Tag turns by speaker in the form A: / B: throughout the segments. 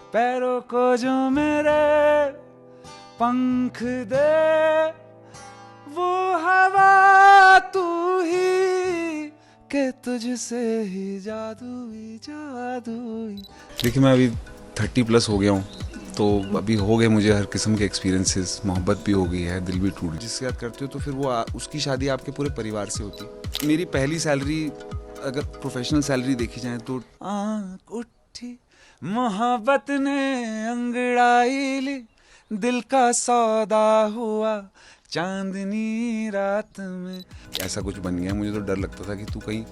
A: पैरों को जो मेरे पंख दे वो हवा तू ही के तुझसे ही जादुई। देखिए मैं अभी 30+ हो गया हूँ, तो अभी हो गए मुझे हर किस्म के एक्सपीरियंसेस, मोहब्बत भी हो गई है, दिल भी टूट, जिसके साथ करते हो तो फिर वो उसकी शादी आपके पूरे परिवार से होती है। मेरी पहली सैलरी अगर प्रोफेशनल सैलरी देखी जाए तो आँख उठी मोहब्बत ने अंगड़ाई ली, दिल का सौदा हुआ चांदनी रात में, ऐसा कुछ बन गया। मुझे तो डर लगता था कि तू कहीं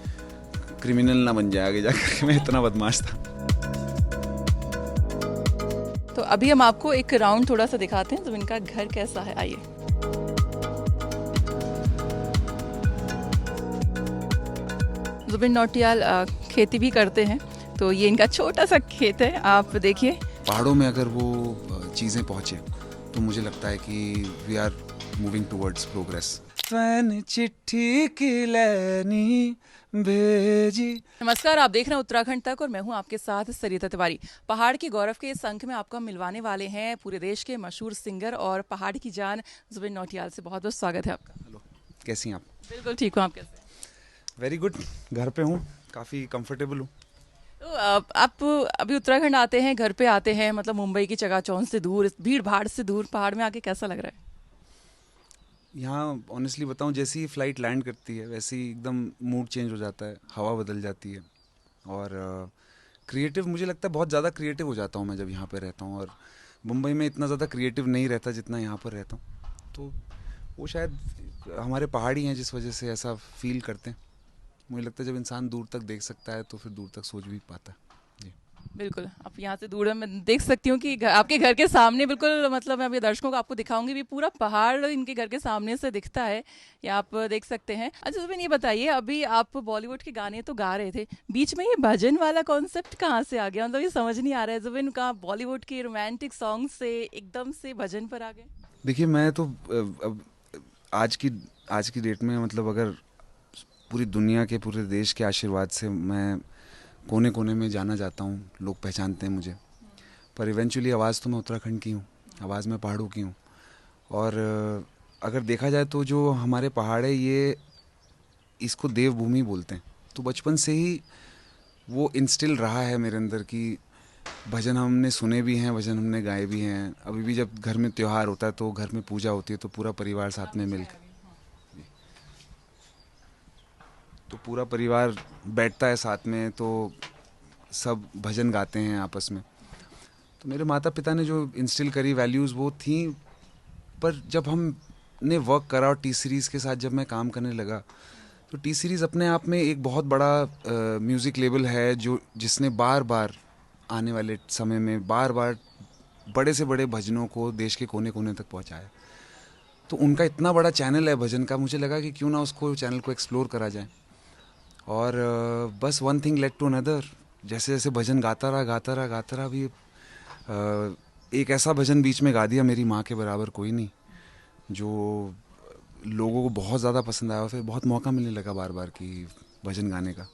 A: क्रिमिनल ना बन जाए आगे जाकर, मैं इतना बदमाश था।
B: तो अभी हम आपको एक राउंड थोड़ा सा दिखाते हैं, ज़ुबिन का घर कैसा है, आइए। ज़ुबिन नौटियाल खेती भी करते हैं, तो ये इनका छोटा सा खेत है, आप देखिए।
A: पहाड़ों में अगर वो चीज़ें पहुँचे तो मुझे लगता है कि we are moving towards progress. फैन चिट्ठी की लैनी भेजी।
B: नमस्कार, आप देख रहे हैं उत्तराखंड तक और मैं हूं आपके साथ सरिता तिवारी। पहाड़ के गौरव के इस अंक में आपको मिलवाने वाले हैं पूरे देश के मशहूर सिंगर और पहाड़ की जान ज़ुबिन नौटियाल से। बहुत बहुत स्वागत है आपका।
A: हेलो, कैसी हैं आप?
B: बिल्कुल ठीक हूँ, आप कैसे?
A: वेरी गुड, घर पे हूँ, काफ़ी कंफर्टेबल हूँ।
B: तो आप अभी उत्तराखंड आते हैं, घर पे आते हैं, मतलब मुंबई की चकाचौंध से दूर, भीड़ भाड़ से दूर, पहाड़ में आके कैसा लग रहा है?
A: यहाँ ऑनेस्टली बताऊँ, जैसे ही फ़्लाइट लैंड करती है वैसे ही एकदम मूड चेंज हो जाता है, हवा बदल जाती है और क्रिएटिव, मुझे लगता है बहुत ज़्यादा क्रिएटिव हो जाता हूँ मैं जब यहाँ पे रहता हूँ, और मुंबई में इतना ज़्यादा क्रिएटिव नहीं रहता जितना यहाँ पर रहता हूँ। तो वो शायद हमारे पहाड़ी हैं जिस वजह से ऐसा फील करते हैं। मुझे लगता है जब इंसान दूर तक देख सकता है तो फिर दूर तक सोच भी पाता है। जी
B: बिल्कुल, आप यहाँ से दूर मैं देख सकती हूँ कि आपके घर के सामने बिल्कुल, मतलब मैं अभी दर्शकों को आपको दिखाऊंगी भी, पूरा पहाड़ इनके घर के सामने से दिखता है, ये आप देख सकते हैं। अच्छा ज़ुबिन, ये बताइए, अभी आप बॉलीवुड के गाने तो गा रहे थे, बीच में ये भजन वाला कॉन्सेप्ट कहाँ से आ गया? मतलब ये समझ नहीं आ रहा है ज़ुबिन का, बॉलीवुड के रोमांटिक सॉन्ग से एकदम से भजन पर आ गए।
A: देखिए, मैं तो अब आज की डेट में, मतलब अगर पूरी दुनिया के, पूरे देश के आशीर्वाद से मैं कोने कोने में जाना जाता हूँ, लोग पहचानते हैं मुझे, पर इवेंचुअली आवाज़ तो मैं उत्तराखंड की हूँ, आवाज़ मैं पहाड़ों की हूँ। और अगर देखा जाए तो जो हमारे पहाड़ है, ये इसको देवभूमि बोलते हैं। तो बचपन से ही वो इंस्टिल रहा है मेरे अंदर कि भजन हमने सुने भी हैं, भजन हमने गाए भी हैं। अभी भी जब घर में त्योहार होता है तो घर में पूजा होती है तो पूरा परिवार साथ में मिलकर, तो पूरा परिवार बैठता है साथ में, तो सब भजन गाते हैं आपस में। तो मेरे माता पिता ने जो इंस्टिल करी वैल्यूज़ वो थी, पर जब हमने वर्क करा और टी सीरीज़ के साथ जब मैं काम करने लगा, तो टी सीरीज़ अपने आप में एक बहुत बड़ा म्यूज़िक लेबल है जो जिसने बार बार आने वाले समय में बार बार बड़े से बड़े भजनों को देश के कोने कोने तक पहुंचाया। तो उनका इतना बड़ा चैनल है भजन का, मुझे लगा कि क्यों ना उसको चैनल को एक्सप्लोर करा जाए। और बस one thing led to another, जैसे जैसे भजन गाता रहा भी एक ऐसा भजन बीच में गा दिया, मेरी माँ के बराबर कोई नहीं, जो लोगों को बहुत ज़्यादा पसंद आया। फिर बहुत मौका मिलने लगा बार बार कि भजन गाने का।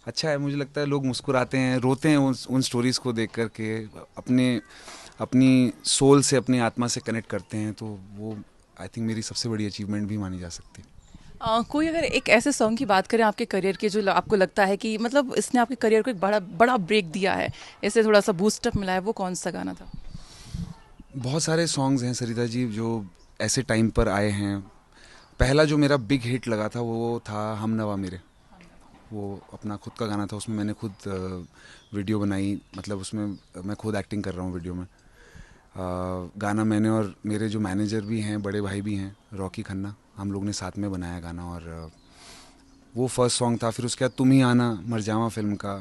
A: अच्छा है, मुझे लगता है लोग मुस्कुराते हैं, रोते हैं उन स्टोरीज़ को देख कर के, अपनी सोल से, अपनी आत्मा से कनेक्ट करते हैं। तो वो आई थिंक मेरी सबसे बड़ी अचीवमेंट भी मानी जा सकती है।
B: कोई अगर एक ऐसे सॉन्ग की बात करें आपके करियर के, जो आपको लगता है कि मतलब इसने आपके करियर को एक बड़ा बड़ा ब्रेक दिया है, इससे थोड़ा सा बूस्टअप मिला है, वो कौन सा गाना था?
A: बहुत सारे सॉन्ग्स हैं सरिता जी जो ऐसे टाइम पर आए हैं। पहला जो मेरा बिग हिट लगा था वो था हम नवा मेरे, वो अपना खुद का गाना था। उसमें मैंने खुद वीडियो बनाई, मतलब उसमें मैं खुद एक्टिंग कर रहा हूँ वीडियो में। गाना मैंने और मेरे जो मैनेजर भी हैं, बड़े भाई भी हैं, रॉकी खन्ना, हम लोग ने साथ में बनाया गाना। और वो फर्स्ट सॉन्ग था। फिर उसके बाद तुम ही आना, मरजावा फिल्म का।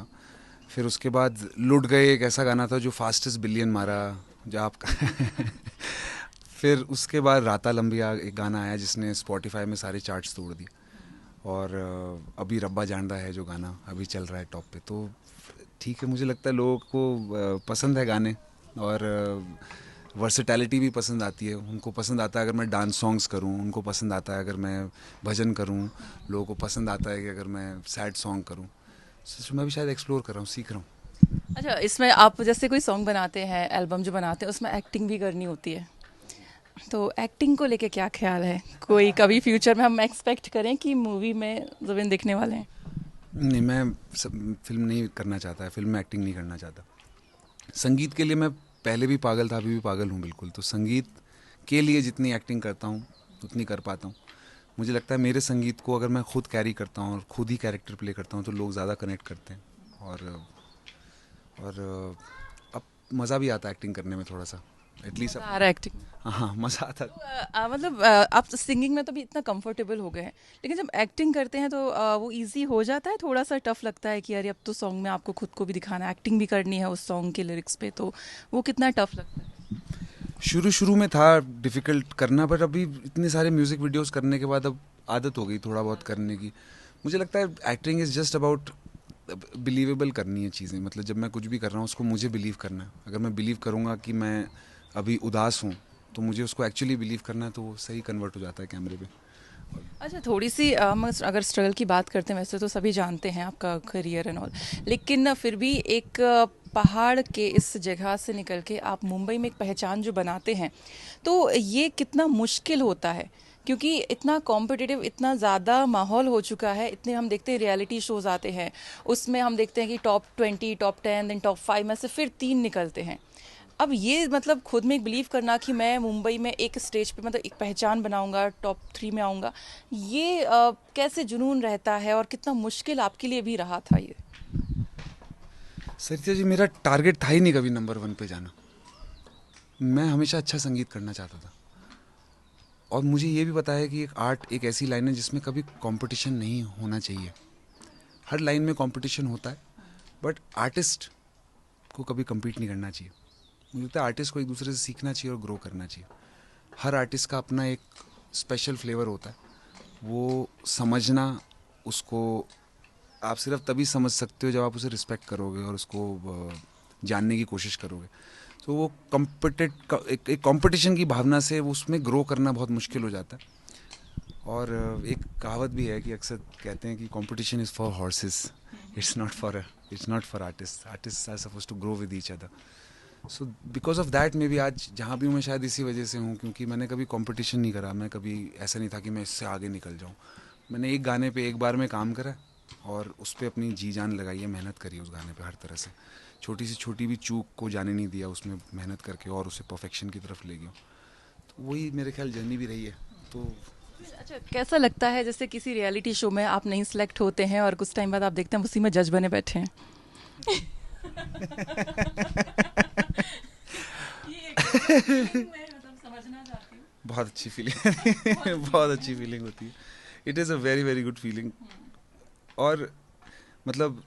A: फिर उसके बाद लुट गए, एक ऐसा गाना था जो फास्टेस्ट बिलियन मारा, जो आपका फिर उसके बाद राता लंबिया एक गाना आया जिसने स्पॉटिफाई में सारे चार्ट्स तोड़ दिए। और अभी रब्बा जानदा है जो गाना अभी चल रहा है टॉप पे। तो ठीक है, मुझे लगता है लोगों को पसंद है गाने, और वर्सेटैलिटी भी पसंद आती है। उनको पसंद आता है अगर मैं डांस सॉन्ग्स करूं, उनको पसंद आता है अगर मैं भजन करूं, लोगों को पसंद आता है कि अगर मैं सैड सॉन्ग करूं। तो मैं भी शायद एक्सप्लोर कर रहा हूँ, सीख रहा हूँ।
B: अच्छा, इसमें आप जैसे कोई सॉन्ग बनाते हैं, एल्बम जो बनाते हैं, उसमें एक्टिंग भी करनी होती है, तो एक्टिंग को लेके क्या ख्याल है? कोई कभी फ्यूचर में हम एक्सपेक्ट करें कि मूवी में जुबिन दिखने वाले हैं?
A: नहीं, मैं फिल्म नहीं करना चाहता, फिल्म में एक्टिंग नहीं करना चाहता। संगीत के लिए मैं पहले भी पागल था, अभी भी पागल हूँ बिल्कुल। तो संगीत के लिए जितनी एक्टिंग करता हूँ उतनी कर पाता हूँ। मुझे लगता है मेरे संगीत को अगर मैं खुद कैरी करता हूँ और खुद ही कैरेक्टर प्ले करता हूँ तो लोग ज़्यादा कनेक्ट करते हैं। और अब मज़ा भी आता है एक्टिंग करने में थोड़ा सा, एटलीस्ट।
B: मज़ा आ रहा है एक्टिंग?
A: हाँ, मज़ा आता है।
B: मतलब आप सिंगिंग में तो भी इतना कंफर्टेबल हो गए हैं, लेकिन जब एक्टिंग करते हैं तो वो इजी हो जाता है, थोड़ा सा टफ लगता है कि अरे अब तो सॉन्ग में आपको खुद को भी दिखाना है, एक्टिंग भी करनी है उस सॉन्ग के लिरिक्स पे, तो वो कितना टफ लगता है?
A: शुरू शुरू में था डिफ़िकल्ट करना, पर अभी इतने सारे म्यूज़िक वीडियोस करने के बाद अब आदत हो गई थोड़ा बहुत करने की। मुझे लगता है acting is just about believable करनी है चीज़ें। मतलब जब मैं कुछ भी कर रहा हूँ उसको मुझे बिलीव करना है। अगर मैं बिलीव करूँगा कि मैं अभी उदास हूँ तो मुझे उसको एक्चुअली बिलीव करना है, तो वो सही कन्वर्ट हो जाता है कैमरे पे।
B: अच्छा, थोड़ी सी हम अगर स्ट्रगल की बात करते हैं, वैसे तो सभी जानते हैं आपका करियर एंड ऑल, लेकिन फिर भी एक पहाड़ के इस जगह से निकल के आप मुंबई में एक पहचान जो बनाते हैं, तो ये कितना मुश्किल होता है? क्योंकि इतना कॉम्पिटिटिव, इतना ज़्यादा माहौल हो चुका है, इतने हम देखते हैं रियलिटी शोज़ आते हैं, उसमें हम देखते हैं कि टॉप 20, टॉप 10, देन टॉप 5 में से फिर 3 निकलते हैं। अब ये मतलब खुद में एक बिलीव करना कि मैं मुंबई में एक स्टेज पे मतलब एक पहचान बनाऊंगा, टॉप 3 में आऊंगा, ये कैसे जुनून रहता है और कितना मुश्किल आपके लिए भी रहा था ये?
A: सरिता जी, मेरा टारगेट था ही नहीं कभी नंबर 1 पे जाना। मैं हमेशा अच्छा संगीत करना चाहता था। और मुझे ये भी पता है कि एक आर्ट एक ऐसी लाइन है जिसमें कभी कंपटीशन नहीं होना चाहिए। हर लाइन में कंपटीशन होता है, बट आर्टिस्ट को कभी compete नहीं करना चाहिए। मुझे लगता है आर्टिस्ट को एक दूसरे से सीखना चाहिए और ग्रो करना चाहिए। हर आर्टिस्ट का अपना एक स्पेशल फ्लेवर होता है। वो समझना, उसको आप सिर्फ तभी समझ सकते हो जब आप उसे रिस्पेक्ट करोगे और उसको जानने की कोशिश करोगे। तो वो एक कंपटीशन की भावना से उसमें ग्रो करना बहुत मुश्किल हो जाता है। और एक कहावत भी है कि अक्सर कहते हैं कि competition is for horses, it's not for artist. Artist are suppose to grow with each other. So because of that maybe आज जहाँ भी हूँ मैं शायद इसी वजह से हूँ, क्योंकि मैंने कभी कंपटीशन नहीं करा। मैं कभी ऐसा नहीं था कि मैं इससे आगे निकल जाऊँ। मैंने एक गाने पे एक बार में काम करा और उस पर अपनी जी जान लगाई है, मेहनत करी उस गाने पे हर तरह से। छोटी सी छोटी भी चूक को जाने नहीं दिया, उसमें मेहनत करके और उसे परफेक्शन की तरफ ले गया। तो वही मेरे ख्याल जर्नी भी रही है। तो
B: अच्छा, कैसा लगता है जैसे किसी रियलिटी शो में आप नहीं सिलेक्ट होते हैं और कुछ टाइम बाद आप देखते हैं उसी में जज बने बैठे हैं? ये एक फीलिंग मैं मतलब समझना चाहती हूँ।
A: बहुत अच्छी फीलिंग बहुत अच्छी फीलिंग होती है। It is a very very good feeling. और मतलब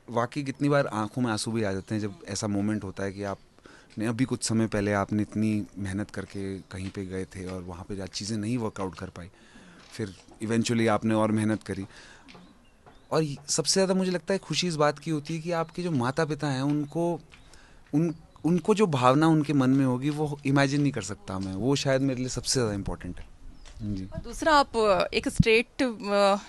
A: वाकई कितनी बार आंखों में आंसू भी आ जाते हैं जब ऐसा मोमेंट होता है कि आपने अभी कुछ समय पहले आपने इतनी मेहनत करके कहीं पे गए थे और वहाँ पे आज चीज़ें नहीं वर्कआउट कर पाई, फिर इवेंचुअली आपने और मेहनत करी। और सबसे ज़्यादा मुझे लगता है खुशी इस बात की होती है कि आपके जो माता पिता हैं उनको जो भावना उनके मन में होगी वो इमेजिन नहीं कर सकता मैं। वो शायद मेरे लिए सबसे ज़्यादा इम्पोर्टेंट है। जी।
B: और दूसरा, आप एक स्टेट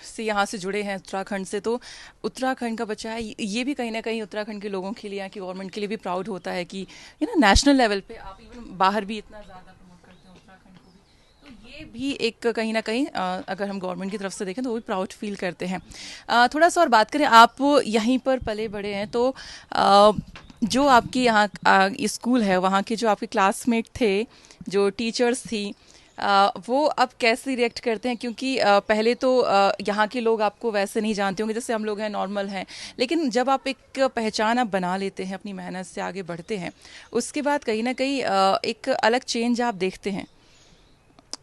B: से यहाँ से जुड़े हैं, उत्तराखंड से, तो उत्तराखंड का बच्चा है, ये भी कहीं ना कहीं उत्तराखंड के लोगों के लिए, यहाँ की गवर्नमेंट के लिए भी प्राउड होता है कि नेशनल लेवल पे आप इवन बाहर भी इतना ज़्यादा प्रमोट करते हैं उत्तराखंड को भी, तो ये भी एक कहीं ना कहीं अगर हम गवर्नमेंट की तरफ से देखें तो वो भी प्राउड फील करते हैं। थोड़ा सा और बात करें, आप यहीं पर पले बड़े हैं, तो जो आपकी यहाँ स्कूल है, वहाँ के जो आपके क्लासमेट थे, जो टीचर्स थी, वो अब कैसे रिएक्ट करते हैं? क्योंकि पहले तो यहाँ के लोग आपको वैसे नहीं जानते होंगे, जैसे हम लोग हैं नॉर्मल हैं, लेकिन जब आप एक पहचान आप बना लेते हैं, अपनी मेहनत से आगे बढ़ते हैं, उसके बाद कहीं ना कहीं एक अलग चेंज आप देखते हैं।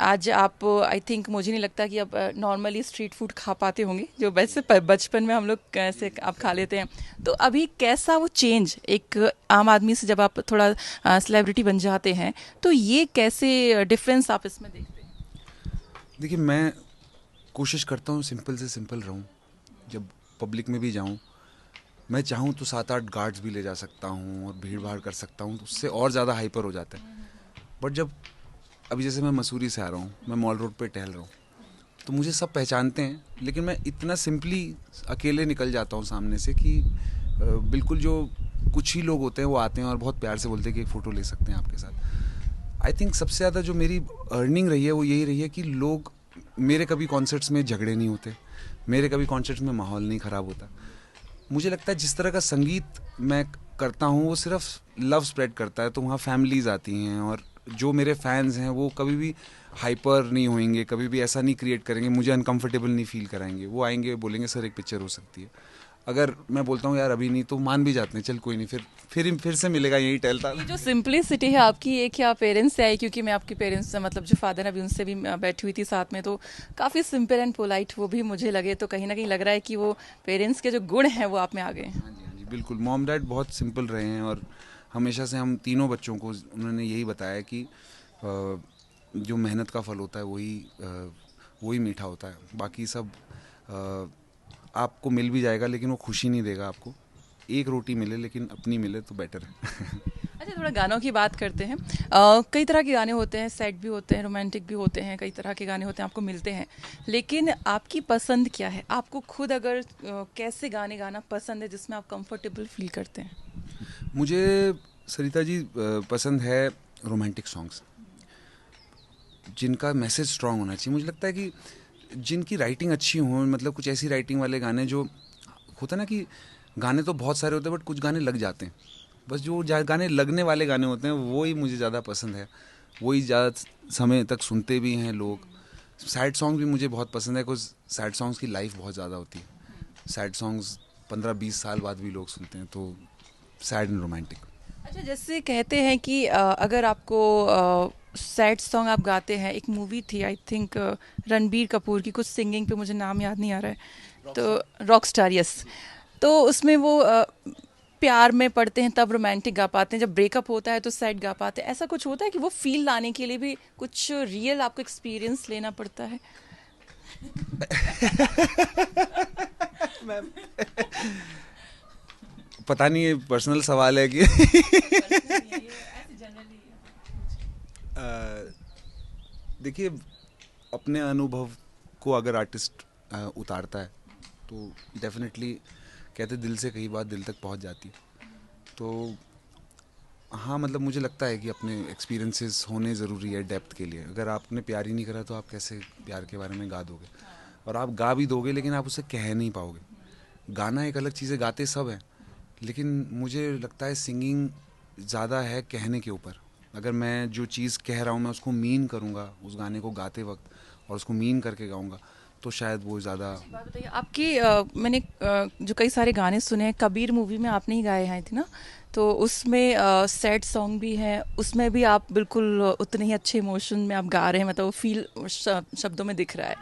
B: आज आप, आई थिंक, मुझे नहीं लगता कि आप नॉर्मली स्ट्रीट फूड खा पाते होंगे जो वैसे बचपन में हम लोग कैसे आप खा लेते हैं। तो अभी कैसा वो चेंज, एक आम आदमी से जब आप थोड़ा सेलिब्रिटी बन जाते हैं, तो ये कैसे डिफरेंस आप इसमें देखते हैं?
A: देखिए, मैं कोशिश करता हूँ सिंपल से सिंपल रहूँ। जब पब्लिक में भी जाऊँ, मैं चाहूँ तो 7-8 गार्ड्स भी ले जा सकता हूँ और भीड़ भाड़ कर सकता हूँ, तो उससे और ज़्यादा हाइपर हो जाता है। बट जब अभी जैसे मैं मसूरी से आ रहा हूँ, मैं मॉल रोड पे टहल रहा हूँ, तो मुझे सब पहचानते हैं, लेकिन मैं इतना सिंपली अकेले निकल जाता हूँ सामने से कि बिल्कुल जो कुछ ही लोग होते हैं वो आते हैं और बहुत प्यार से बोलते हैं कि एक फ़ोटो ले सकते हैं आपके साथ। आई थिंक सबसे ज़्यादा जो मेरी अर्निंग रही है वो यही रही है कि लोग, मेरे कभी कॉन्सर्ट्स में झगड़े नहीं होते, मेरे कभी कॉन्सर्ट्स में माहौल नहीं ख़राब होता। मुझे लगता है जिस तरह का संगीत मैं करता हूँ वो सिर्फ लव स्प्रेड करता है, तो वहाँ फैमिलीज़ आती हैं और जो मेरे फैंस हैं वो कभी भी हाइपर नहीं होंगे, कभी भी ऐसा नहीं क्रिएट करेंगे, मुझे अनकंफर्टेबल नहीं फील कराएंगे। वो आएंगे बोलेंगे सर एक पिक्चर हो सकती है। अगर मैं बोलता हूँ यार अभी नहीं, तो मान भी जाते हैं, चल कोई नहीं, फिर से मिलेगा यही टहलता।
B: ये जो सिंपलिसिटी है आपकी, ये क्या पेरेंट्स से आई? क्योंकि मैं आपके पेरेंट्स से, मतलब जो फादर है, अभी उनसे भी बैठी हुई थी साथ में, तो काफ़ी सिंपल एंड पोलाइट वो भी मुझे लगे, तो कहीं ना कहीं लग रहा है कि वो पेरेंट्स के जो गुण हैं वो आप में आ गए हैं।
A: हाँ जी बिल्कुल। मॉम डैड बहुत सिंपल रहे हैं और हमेशा से हम तीनों बच्चों को उन्होंने यही बताया कि जो मेहनत का फल होता है वही मीठा होता है। बाकी सब आपको मिल भी जाएगा लेकिन वो खुशी नहीं देगा आपको। एक रोटी मिले लेकिन अपनी मिले तो बेटर है।
B: अच्छा, थोड़ा गानों की बात करते हैं। कई तरह के गाने होते हैं, सैड भी होते हैं, रोमांटिक भी होते हैं, कई तरह के गाने होते हैं, आपको मिलते हैं। लेकिन आपकी पसंद क्या है? आपको खुद अगर कैसे गाने गाना पसंद है जिसमें आप कंफर्टेबल फील करते हैं?
A: मुझे सरिता जी पसंद है रोमांटिक सॉन्ग्स जिनका मैसेज स्ट्रांग होना चाहिए। मुझे लगता है कि जिनकी राइटिंग अच्छी हो, मतलब कुछ ऐसी राइटिंग वाले गाने जो होता है ना कि गाने तो बहुत सारे होते हैं बट कुछ गाने लग जाते हैं, बस जो गाने लगने वाले गाने होते हैं वो ही मुझे ज़्यादा पसंद है, वही ज़्यादा समय तक सुनते भी हैं लोग। सैड सॉन्ग भी मुझे बहुत पसंद है, कुछ सैड सॉन्ग्स की लाइफ बहुत ज़्यादा होती है। सैड सॉन्ग्स 15-20 साल बाद भी लोग सुनते हैं, तो सैड एंड रोमांटिक।
B: अच्छा, जैसे कहते हैं कि अगर आपको सैड सॉन्ग आप गाते हैं, एक मूवी थी आई थिंक रणबीर कपूर की, कुछ सिंगिंग पे मुझे नाम याद नहीं आ रहा है, तो रॉक स्टार, यस। तो उसमें वो प्यार में पड़ते हैं तब रोमांटिक गा पाते हैं, जब ब्रेकअप होता है तो सैड गा पाते हैं। ऐसा कुछ होता है कि वो फील लाने के लिए भी कुछ रियल आपको एक्सपीरियंस लेना पड़ता है?
A: पता नहीं ये पर्सनल सवाल है कि देखिए, अपने अनुभव को अगर आर्टिस्ट उतारता है तो डेफिनेटली कहते दिल से कई बात दिल तक पहुंच जाती है। तो हाँ, मतलब मुझे लगता है कि अपने एक्सपीरियंसेस होने ज़रूरी है डेप्थ के लिए। अगर आपने प्यार ही नहीं करा तो आप कैसे प्यार के बारे में गा दोगे, और आप गा भी दोगे लेकिन आप उसे कह नहीं पाओगे। गाना एक अलग चीज़ है, गाते सब हैं, लेकिन मुझे लगता है सिंगिंग ज़्यादा है कहने के ऊपर। अगर मैं जो चीज़ कह रहा हूँ मैं उसको मीन करूँगा उस गाने को गाते वक्त, और उसको मीन करके गाऊँगा, तो शायद वो ज़्यादा।
B: बात बताइए आपकी, मैंने जो कई सारे गाने सुने हैं, कबीर मूवी में आपने ही गाए हैं थे ना, तो उसमें सैड सॉन्ग भी है, उसमें भी आप बिल्कुल उतने ही अच्छे इमोशन में आप गा रहे हैं, मतलब वो फील शब्दों में दिख रहा है।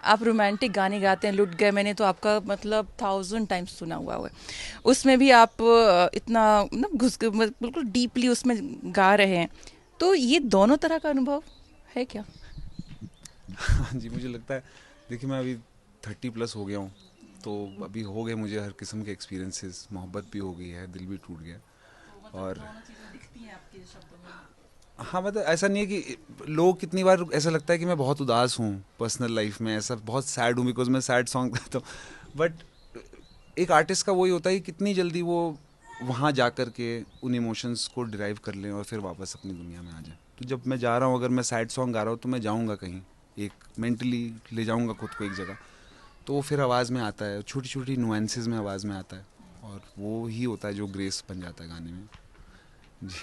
B: आप रोमांटिक गाने गाते हैं, लुट गए मैंने तो आपका मतलब 1000 टाइम्स सुना हुआ है। उसमें भी आप इतना मतलब बिल्कुल डीपली उसमें गा रहे हैं, तो ये दोनों तरह का अनुभव है क्या?
A: हाँ जी, मुझे लगता है, देखिए मैं अभी 30+ हो गया हूँ, तो अभी हो गए मुझे हर किस्म के एक्सपीरियंसेस। मोहब्बत भी हो गई है, दिल भी टूट गया। और हाँ, मतलब ऐसा नहीं है कि लोग, कितनी बार ऐसा लगता है कि मैं बहुत उदास हूँ पर्सनल लाइफ में, ऐसा बहुत सैड हूँ बिकॉज मैं सैड सॉन्ग गाता हूँ। बट एक आर्टिस्ट का वही होता है कि कितनी जल्दी वो वहाँ जा कर के उन इमोशंस को डिराइव कर लें और फिर वापस अपनी दुनिया में आ जाए। तो जब मैं जा रहा हूँ, अगर मैं सैड सॉन्ग गा रहा हूँ तो मैं जाऊँगा कहीं, एक मेंटली ले जाऊँगा खुद को एक जगह, तो वो फिर आवाज़ में आता है, छोटी छोटी नुएंसेस में आवाज़ में आता है, और वो ही होता है जो ग्रेस बन जाता है गाने में जी।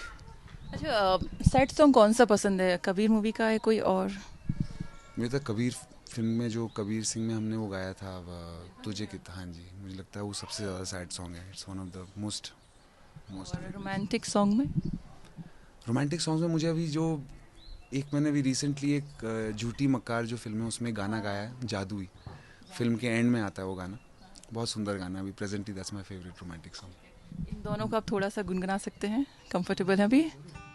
B: अच्छा, सैड सॉन्ग कौन सा पसंद है? कबीर मूवी का है कोई और?
A: मुझे तो कबीर फिल्म में जो कबीर सिंह में हमने वो गाया था तुझे कित, हाँ जी, मुझे लगता है वो सबसे ज़्यादा सैड सॉन्ग है। It's one of the most
B: romantic song में?
A: रोमांटिक सॉन्ग्स में मुझे अभी जो एक, मैंने अभी रिसेंटली एक झूठी मक्कार जो फिल्म है उसमें गाना गाया है, जादुई, फिल्म के एंड में आता है वो गाना, बहुत सुंदर गाना। अभी presently that's my favourite romantic song.
B: इन दोनों को आप थोड़ा सा गुनगुना सकते हैं? कंफर्टेबल है अभी?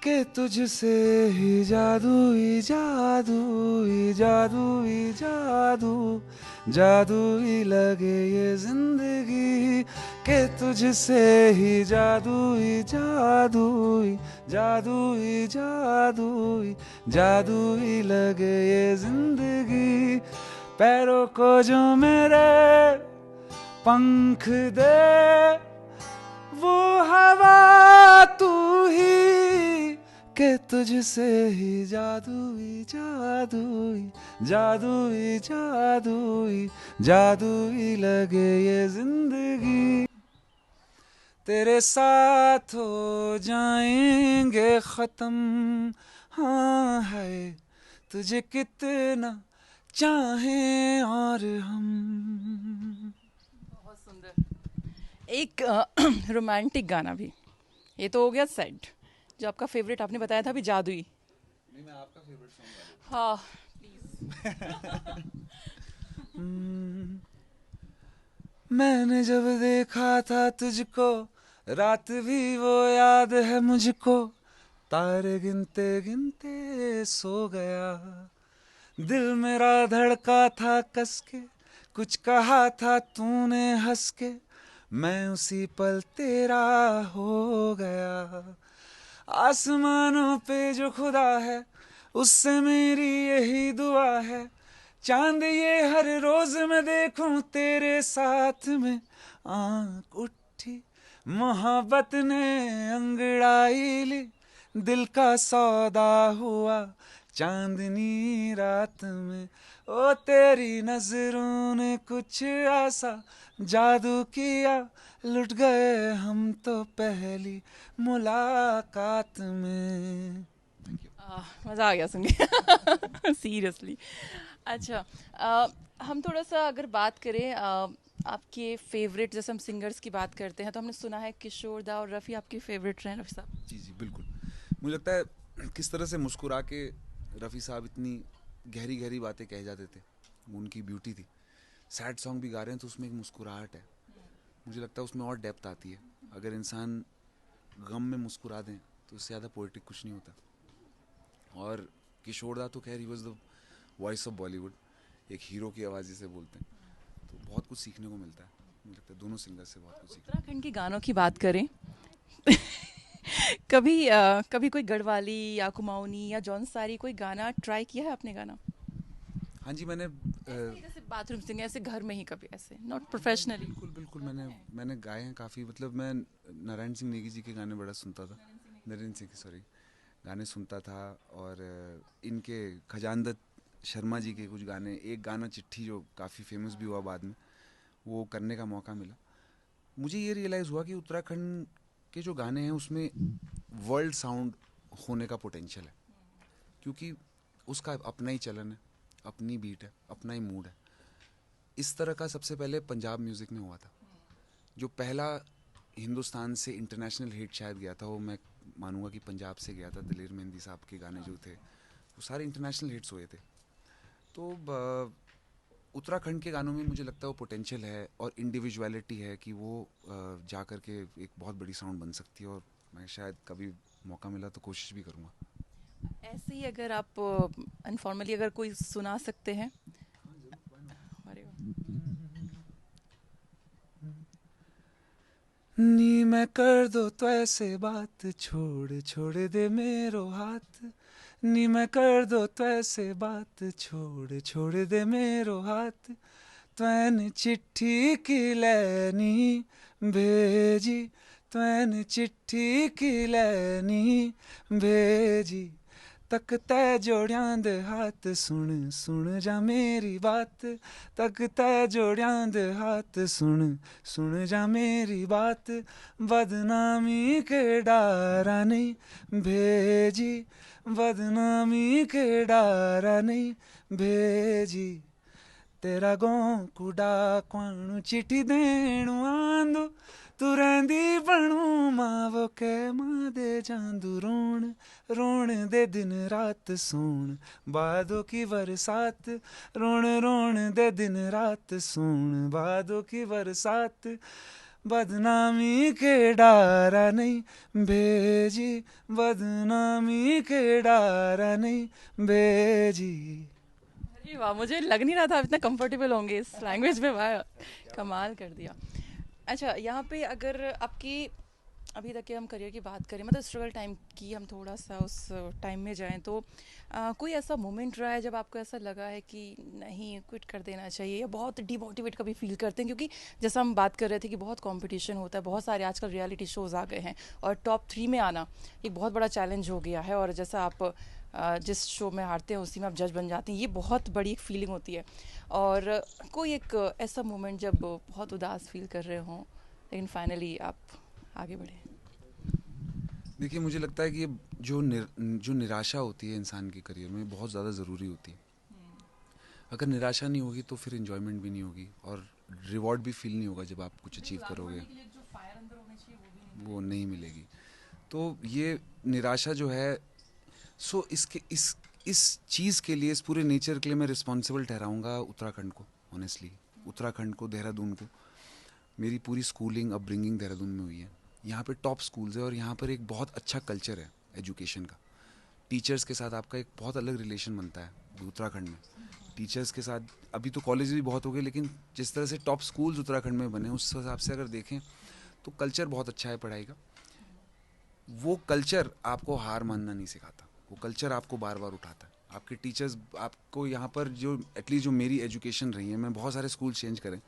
A: के तुझसे ही जादू ही जादू ही जादू ही जादू, जादू ही लगे ये जिंदगी, के तुझसे ही जादू ही जादू ही जादू ही जादू ही जादू ही लगे ये जिंदगी, पैरों को जो मेरे पंख दे वो हवा तू ही के तुझसे ही जादुई जादुई जादुई जादुई जादुई लगे ये जिंदगी, तेरे साथ हो जाएंगे खत्म, हाँ है तुझे कितना चाहें और हम।
B: बहुत सुंदर। एक रोमांटिक गाना भी, ये तो हो गया सैड, जो आपका फेवरेट आपने बताया था अभी जादुई।
A: नहीं, मैं आपका फेवरेट सॉन्ग
B: हाँ प्लीज।
A: मैंने जब देखा था तुझको, रात भी वो याद है मुझको, तारे गिनते गिनते सो गया, दिल मेरा धड़का था कस के, कुछ कहा था तूने हंस के, मैं उसी पल तेरा हो गया, आसमानों पे जो खुदा है उससे मेरी यही दुआ है, चांद ये हर रोज मैं देखूं तेरे साथ में, आंख उठी मोहब्बत ने अंगड़ाई ली, दिल का सौदा हुआ चांदनी रात में, ओ तेरी नजरों ने कुछ ऐसा जादू किया, लुट गए हम तो पहली मुलाकात में।
B: मज़ा आ गया सुन के सीरियसली। अच्छा, हम थोड़ा सा अगर बात करें आपके फेवरेट, जैसे हम सिंगर्स की बात करते हैं तो हमने सुना है किशोर दा और रफ़ी आपके फेवरेट रहे हैं। रफ़ी साहब
A: जी जी बिल्कुल, मुझे लगता है किस तरह से मुस्कुरा के रफ़ी साहब इतनी गहरी गहरी बातें कह जाते थे, वो उनकी ब्यूटी थी। सैड सॉन्ग भी गा रहे हैं तो उसमें एक मुस्कुराहट है, मुझे लगता है उसमें और डेप्थ आती है। अगर इंसान गम में मुस्कुरा दें तो उससे ज़्यादा पोइट्रिक कुछ नहीं होता। और किशोर दा तो खैर he was the voice of Bollywood, एक हीरो की आवाज़ जिसे बोलते हैं, तो बहुत कुछ सीखने को मिलता है। मुझे लगता है दोनों सिंगर से बहुत कुछ सीखने।
B: उत्तराखंड के गानों की बात करें कभी कभी कोई गढ़वाली या कुमाऊनी या जौनसारी कोई गाना ट्राई किया है आपने गाना?
A: हाँ जी, मैंने
B: जैसे बाथरूम सिंगर, ऐसे घर में ही कभी, ऐसे नॉट प्रोफेशनली?
A: बिल्कुल बिल्कुल, मैंने गाए हैं काफ़ी। मतलब मैं नारायण सिंह नेगी जी के गाने बड़ा सुनता था, नरेंद्र सिंह सॉरी गाने सुनता था, और इनके खजान दत्त शर्मा जी के कुछ गाने, एक गाना चिट्ठी जो काफ़ी फेमस भी हुआ बाद में, वो करने का मौका मिला। मुझे ये रियलाइज़ हुआ कि उत्तराखंड के जो गाने हैं उसमें वर्ल्ड साउंड होने का पोटेंशियल है, क्योंकि उसका अपना ही चलन है, अपनी बीट है, अपना ही मूड है। इस तरह का सबसे पहले पंजाब म्यूज़िक में हुआ था। जो पहला हिंदुस्तान से इंटरनेशनल हिट शायद गया था, वो मैं मानूंगा कि पंजाब से गया था। दलेर मेहंदी साहब के गाने जो थे वो सारे इंटरनेशनल हिट्स हुए थे। तो उत्तराखंड के गानों में मुझे लगता है वो पोटेंशियल है और इंडिविजुअलिटी है कि वो जा कर के एक बहुत बड़ी साउंड बन सकती है, और मैं शायद कभी मौका मिला तो कोशिश भी करूँगा।
B: ऐसे ही अगर आप अनफॉर्मली अगर कोई सुना सकते हैं? अरे
A: नी मैं कर दो तो ऐसे बात, छोड़ छोड़ दे मेरो हाथ, नी मैं कर दो तो ऐसे बात, छोड़ छोड़ दे मेरो हाथ, तैन चिट्ठी की लैनी भेजी, तैन चिट्ठी की लैनी भेजी, तक तै जोड़ियां दे हाथ, सुन सुन जा मेरी बात, तक तै जोड़ियां दे हाथ, सुन सुन जा मेरी बात, बदनामी के डारा नहीं भेजी, बदनामी के डारा नहीं भेजी, तेरा गांव कुड़ा क्वाणु चिट्ठी देणु आंदू, तू रैंदी बनू मावो के मां दे जांदू, रोण रोण दे दिन रात सोण बादों की बरसात, रोण रोण दे दिन रात सोण बादों की बरसात, बदनामी के डारा नहीं भेजी, बदनामी के डारा नहीं भेजी।
B: अरे वाह, मुझे लग नहीं रहा था आप इतना कंफर्टेबल होंगे इस लैंग्वेज में। वाह, कमाल कर दिया। अच्छा, यहाँ पे अगर आपकी अभी तक के हम करियर की बात करें, मतलब स्ट्रगल टाइम की हम थोड़ा सा उस टाइम में जाएं तो कोई ऐसा मोमेंट रहा है जब आपको ऐसा लगा है कि नहीं क्विट कर देना चाहिए, या बहुत डिमोटिवेट कभी फील करते हैं? क्योंकि जैसा हम बात कर रहे थे कि बहुत कंपटीशन होता है, बहुत सारे आजकल रियलिटी शोज़ आ गए हैं और टॉप 3 में आना एक बहुत बड़ा चैलेंज हो गया है, और जैसा आप जिस शो में हारते हैं उसी में आप जज बन जाते हैं, ये बहुत बड़ी एक फीलिंग होती है। और कोई एक ऐसा मोमेंट जब बहुत उदास फील कर रहे हों लेकिन फाइनली आप आगे बढ़े?
A: देखिए, मुझे लगता है कि ये जो निराशा होती है इंसान के करियर में बहुत ज़्यादा ज़रूरी होती है। अगर निराशा नहीं होगी तो फिर इन्जॉयमेंट भी नहीं होगी और रिवॉर्ड भी फील नहीं होगा जब आप कुछ अचीव करोगे, वो नहीं मिलेगी। तो ये निराशा जो है, सो इसके इस चीज़ के लिए, इस पूरे नेचर के लिए मैं रिस्पॉन्सिबल ठहराऊँगा उत्तराखंड को। ऑनेस्टली उत्तराखंड को, देहरादून को। मेरी पूरी स्कूलिंग अपब्रिंगिंग देहरादून में हुई है। यहाँ पे टॉप स्कूल्स है और यहाँ पर एक बहुत अच्छा कल्चर है एजुकेशन का। टीचर्स के साथ आपका एक बहुत अलग रिलेशन बनता है उत्तराखंड में। टीचर्स के साथ, अभी तो कॉलेज भी बहुत हो गए, लेकिन जिस तरह से टॉप स्कूल्स उत्तराखंड में बने उस हिसाब से अगर देखें तो कल्चर बहुत अच्छा है पढ़ाई का। वो कल्चर आपको हार मानना नहीं सिखाता, वो कल्चर आपको बार बार उठाता है। आपके टीचर्स आपको यहाँ पर, जो एटलीस्ट जो मेरी एजुकेशन रही है, मैं बहुत सारे स्कूल चेंज करे,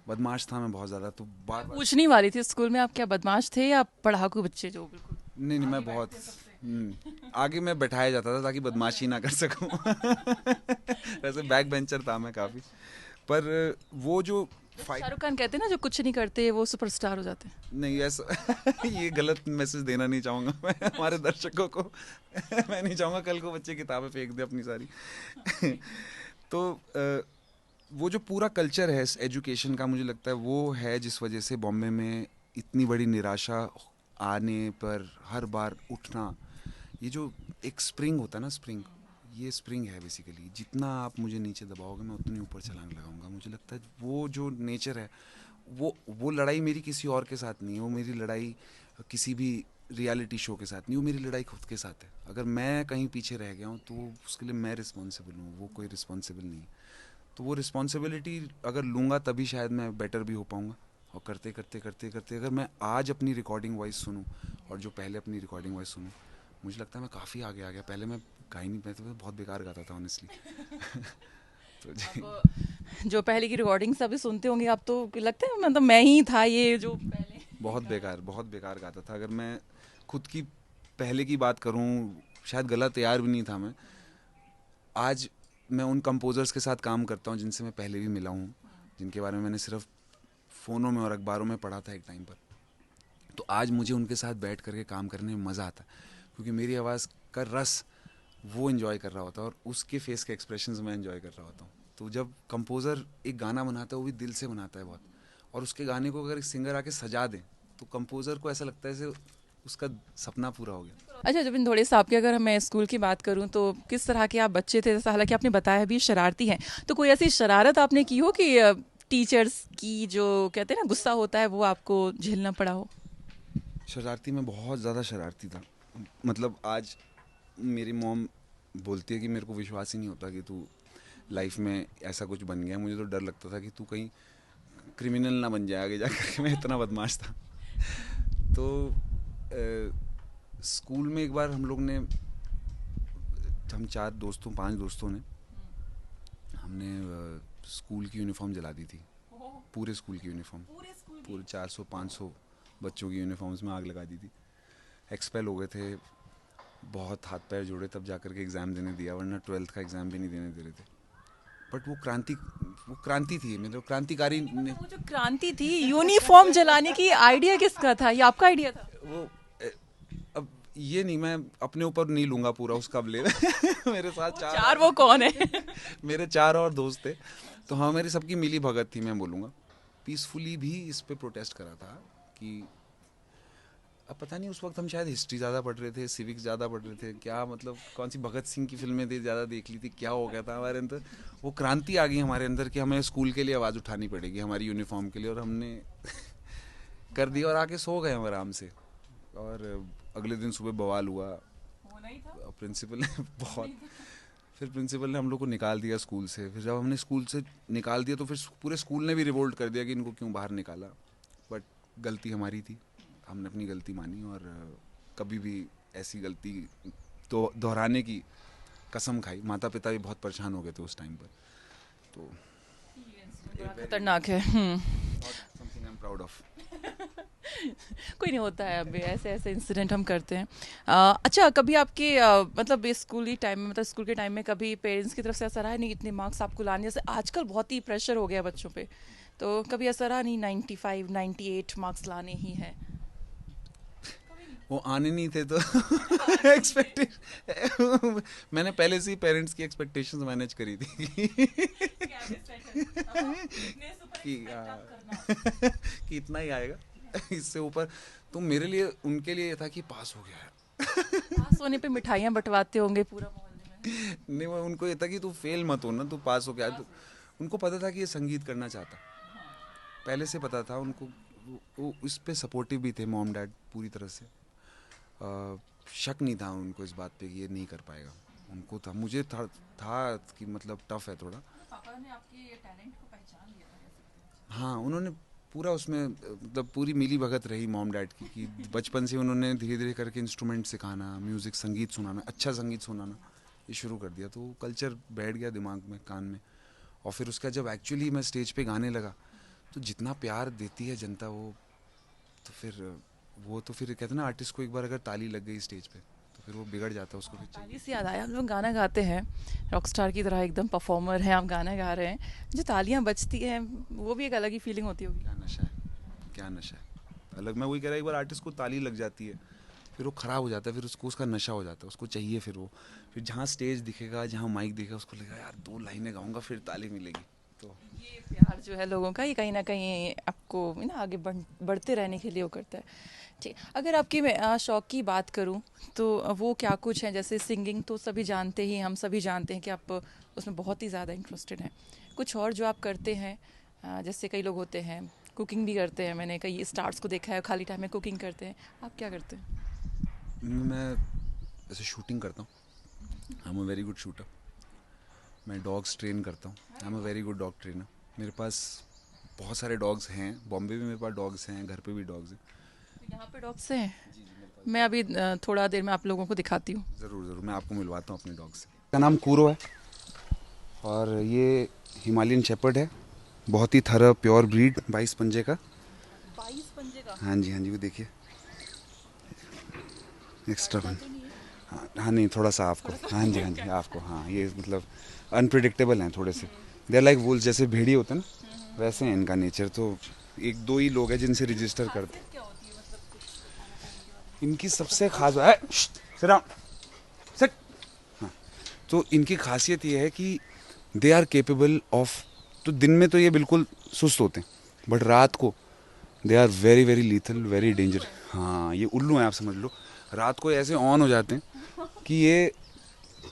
A: बदमाश था मैं बहुत ज़्यादा, तो बार बार।
B: पूछने वाली थी, स्कूल में आप क्या बदमाश थे या पढ़ाकू बच्चे जो बिल्कुल
A: नहीं नहीं, मैं बहुत आगे मैं बैठाया जाता था ताकि बदमाशी ना कर सकूं। वैसे बैक बेंचर था मैं काफ़ी, पर वो जो
B: शाहरुख खान कहते हैं ना, जो कुछ नहीं करते वो सुपरस्टार हो जाते हैं।
A: नहीं ऐसा ये गलत मैसेज देना नहीं चाहूँगा मैं हमारे दर्शकों को। मैं नहीं चाहूँगा कल को बच्चे किताबें फेंक दे अपनी सारी। तो वो जो पूरा कल्चर है एजुकेशन का, मुझे लगता है वो है जिस वजह से बॉम्बे में इतनी बड़ी निराशा आने पर हर बार उठना। ये जो एक स्प्रिंग होता है ना, स्प्रिंग, ये स्प्रिंग है बेसिकली। जितना आप मुझे नीचे दबाओगे मैं उतनी ऊपर छलांग लगाऊंगा। मुझे लगता है वो जो नेचर है, वो लड़ाई मेरी किसी और के साथ नहीं है, वो मेरी लड़ाई किसी भी रियलिटी शो के साथ नहीं, वो मेरी लड़ाई खुद के साथ है। अगर मैं कहीं पीछे रह गया हूँ तो उसके लिए मैं रिस्पॉन्सिबल हूँ, वो कोई रिस्पॉन्सिबल नहीं है। तो वो रिस्पॉन्सिबिलिटी अगर लूँगा तभी शायद मैं बेटर भी हो पाऊँगा। और करते करते करते करते अगर मैं आज अपनी रिकॉर्डिंग वॉइस सुनूँ और जो पहले अपनी रिकॉर्डिंग वॉइस सुनूँ, मुझे लगता है मैं काफ़ी आगे आ गया। पहले मैं गा ही नहीं, मैं तो बहुत बेकार गाता था ऑनेस्टली। तो जी,
B: जो पहले की रिकॉर्डिंग्स अभी सुनते होंगे आप तो लगता है मतलब मैं ही था ये जो पहले।
A: बहुत बेकार गाता था। अगर मैं खुद की पहले की बात करूँ, शायद गला तैयार भी नहीं था मैं। आज मैं उन कंपोजर्स के साथ काम करता हूँ जिनसे मैं पहले भी मिला हूँ, जिनके बारे में मैंने सिर्फ फ़ोनों में और अखबारों में पढ़ा था एक टाइम पर। तो आज मुझे उनके साथ बैठ करके काम करने में मज़ा आता है, क्योंकि मेरी आवाज़ का रस वो एंजॉय कर रहा होता है और उसके फेस के एक्सप्रेशंस मैं एंजॉय कर रहा होता हूँ। तो जब कंपोज़र एक गाना बनाता है वो भी दिल से बनाता है बहुत, और उसके गाने को अगर एक सिंगर आके सजा दे तो कंपोज़र को ऐसा लगता है जैसे उसका सपना पूरा हो गया।
B: अच्छा जबिन थोड़े साहब की अगर मैं स्कूल की बात करूं तो किस तरह के आप बच्चे थे? जैसा हालांकि आपने बताया भी शरारती हैं, तो कोई ऐसी शरारत आपने की हो कि टीचर्स की जो कहते हैं ना गुस्सा होता है वो आपको झेलना पड़ा हो?
A: शरारती, मैं बहुत ज़्यादा शरारती था। मतलब आज मेरी मॉम बोलती है कि मेरे को विश्वास ही नहीं होता कि तू लाइफ में ऐसा कुछ बन गया। मुझे तो डर लगता था कि तू कहीं क्रिमिनल ना बन जाए आगे जाकर। मैं इतना बदमाश था। तो स्कूल में एक बार हम लोग ने, हम 5 दोस्तों ने, हमने स्कूल की यूनिफॉर्म जला दी थी। पूरे स्कूल की यूनिफॉर्म, पूरे 400-500 बच्चों की यूनिफॉर्म्स में आग लगा दी थी। एक्सपेल हो गए थे, बहुत हाथ पैर जोड़े तब जाकर के एग्ज़ाम देने दिया, वरना 12th का एग्ज़ाम भी नहीं देने दे रहे थे। बट वो क्रांति थी, मतलब क्रांतिकारी ने।
B: वो जो क्रांति थी यूनिफॉर्म जलाने की, आइडिया किसका था? ये आपका आइडिया था?
A: वो अब ये नहीं, मैं अपने ऊपर नहीं लूँगा पूरा उसका ब्लेम। मेरे साथ
B: चार वो कौन है?
A: मेरे 4 और दोस्त थे, तो हाँ मेरी सबकी मिली भगत थी, मैं बोलूँगा। पीसफुली भी इस पे प्रोटेस्ट करा था कि अब पता नहीं उस वक्त हम शायद हिस्ट्री ज़्यादा पढ़ रहे थे, सिविक्स ज़्यादा पढ़ रहे थे, क्या मतलब कौन सी भगत सिंह की फिल्में थी ज़्यादा देख ली थी, क्या हो गया था हमारे अंदर। वो क्रांति आ गई हमारे अंदर कि हमें स्कूल के लिए आवाज़ उठानी पड़ेगी, हमारी यूनिफॉर्म के लिए, और हमने कर दिया और आके सो गए हम आराम से। और अगले दिन सुबह बवाल हुआ। प्रिंसिपल ने बहुत, फिर प्रिंसिपल ने हम लोग को निकाल दिया स्कूल से। फिर जब हमने स्कूल से निकाल दिया तो फिर पूरे स्कूल ने भी रिवोल्ट कर दिया कि इनको क्यों बाहर निकाला। बट गलती हमारी थी, हमने अपनी गलती मानी और कभी भी ऐसी गलती तो दोहराने की कसम खाई। माता पिता भी बहुत परेशान हो गए थे उस टाइम पर, तो
B: खतरनाक है।
A: Something I am proud of.
B: कोई नहीं, होता है अभी ऐसे ऐसे इंसिडेंट हम करते हैं। अच्छा, कभी आपके मतलब स्कूली टाइम में, मतलब स्कूल के टाइम में कभी पेरेंट्स की तरफ से ऐसा रहा है नहीं इतने मार्क्स आपको लाने, जैसे आजकल बहुत ही प्रेशर हो गया बच्चों पे, तो कभी ऐसा रहा नहीं 95 98 मार्क्स लाने ही है?
A: वो आने नहीं थे तो एक्सपेक्टेशन मैंने पहले से ही पेरेंट्स की एक्सपेक्टेशंस मैनेज करी थी कि कि इतना ही आएगा, इससे ऊपर। तो मेरे लिए, उनके लिए था कि पास हो गया है।
B: पास होने पे मिठाइयाँ बंटवाते होंगे पूरा मोहल्ले में।
A: नहीं, वो उनको ये था कि तू फेल मत हो ना, तू पास हो गया। तो उनको पता था कि ये संगीत करना चाहता, पहले से पता था उनको। वो इस पे सपोर्टिव भी थे, मॉम डैड पूरी तरह से। शक नहीं था उनको इस बात पे कि ये नहीं कर पाएगा। उनको था, मुझे था कि मतलब टफ है थोड़ा।
B: पापा ने आपके टैलेंट को पहचान लिया था।
A: हाँ, उन्होंने पूरा उसमें मतलब पूरी मिली भगत रही मॉम डैड की, कि बचपन से उन्होंने धीरे धीरे करके इंस्ट्रूमेंट सिखाना, म्यूज़िक, संगीत सुनाना, अच्छा संगीत सुनाना ये शुरू कर दिया। तो कल्चर बैठ गया दिमाग में, कान में। और फिर उसका जब एक्चुअली मैं स्टेज पे गाने लगा, तो जितना प्यार देती है जनता, वो तो फिर कहते हैं ना, आर्टिस्ट को एक बार अगर ताली लग गई स्टेज पे तो फिर वो बिगड़ जाता है, उसको फिर चाहिए।
B: ताली से याद आया, आप लोग गाना गाते हैं, रॉकस्टार की तरह एकदम परफॉर्मर हैं आप, गाना गा रहे हैं, जो तालियां बजती हैं वो भी एक अलग ही फीलिंग होती होगी।
A: क्या नशा है, क्या नशा है अलग। मैं वही कह रहा, एक बार आर्टिस्ट को ताली लग जाती है फिर वो ख़राब हो जाता है, फिर उसको उसका नशा हो जाता है, उसको चाहिए फिर जहाँ स्टेज दिखेगा, जहाँ माइक दिखेगा, उसको लगेगा यार 2 लाइनें गाऊंगा फिर ताली मिलेगी। तो
B: ये प्यार जो है लोगों का, ये कहीं ना कहीं आपको ना आगे बढ़ते रहने के लिए वो करता है। ठीक, अगर आपकी मैं शौक की बात करूं तो वो क्या कुछ है? जैसे सिंगिंग तो सभी जानते ही, हम सभी जानते हैं कि आप उसमें बहुत ही ज़्यादा इंटरेस्टेड हैं। कुछ और जो आप करते हैं, जैसे कई लोग होते हैं कुकिंग भी करते हैं, मैंने कई स्टार्स को देखा है खाली टाइम में कुकिंग करते हैं, आप क्या करते हैं?
A: मैं ऐसे शूटिंग करता हूँ, I am a very good shooter. मैं डॉग्स ट्रेन करता हूँ, I am a very good dog trainer. मेरे पास बहुत सारे डॉग्स हैं, बॉम्बे भी मेरे पास डॉग्स हैं, घर पे भी डॉग्स हैं।
B: यहाँ पे डॉग्स हैं? मैं अभी थोड़ा देर में आप लोगों को दिखाती हूँ।
A: ज़रूर ज़रूर, मैं आपको मिलवाता हूँ अपने डॉग से। का नाम कूरो है और ये हिमालयन शेपर्ड है, बहुत ही थरा प्योर ब्रीड, 22 पंजे का।
B: 22 पंजे का?
A: हाँ जी, हाँ जी, वो देखिए एक्स्ट्रा बन। हाँ हाँ, नहीं थोड़ा सा आपको, हाँ जी, हाँ जी आपको, हाँ ये मतलब अनप्रिडिक्टेबल हैं थोड़े से। दे आर लाइक वुल्स, जैसे भेड़ी होते हैं ना वैसे हैं इनका नेचर। तो 1-2 ही लोग हैं जिनसे रजिस्टर करते।
B: क्या होती है मतलब कुछ?
A: इनकी सबसे खास सिट डाउन, सिट। हाँ, तो इनकी खासियत ये है कि दे आर केपेबल ऑफ, तो दिन में तो ये बिल्कुल सुस्त होते हैं, बट रात को they are very very lethal, very danger. हाँ, ये उल्लू हैं, आप समझ लो। रात को ऐसे ऑन हो जाते हैं कि ये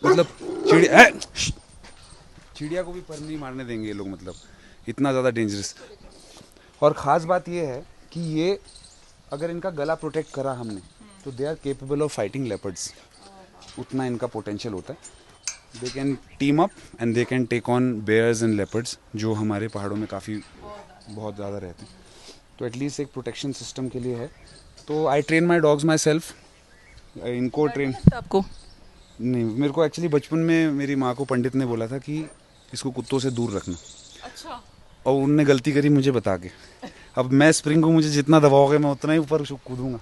A: मतलब चिड़िया को भी पर नहीं मारने देंगे ये लोग, मतलब इतना ज़्यादा डेंजरस। और ख़ास बात ये है कि ये अगर इनका गला प्रोटेक्ट करा हमने तो they are capable of fighting leopards, उतना इनका पोटेंशियल होता है। They can team up and they can take on bears and leopards, जो हमारे पहाड़ों में काफ़ी बहुत ज़्यादा रहते हैं। तो एटलीस्ट एक प्रोटेक्शन सिस्टम के लिए है। तो I train my dogs myself, इनको ट्रेन।
B: आपको
A: नहीं, मेरे को एक्चुअली बचपन में मेरी माँ को पंडित ने बोला था कि इसको कुत्तों से दूर रखना।
B: अच्छा।
A: और उनने गलती करी मुझे बता के। अब मैं स्प्रिंग को मुझे जितना दबाओगे मैं उतना ही ऊपर कूदूंगा।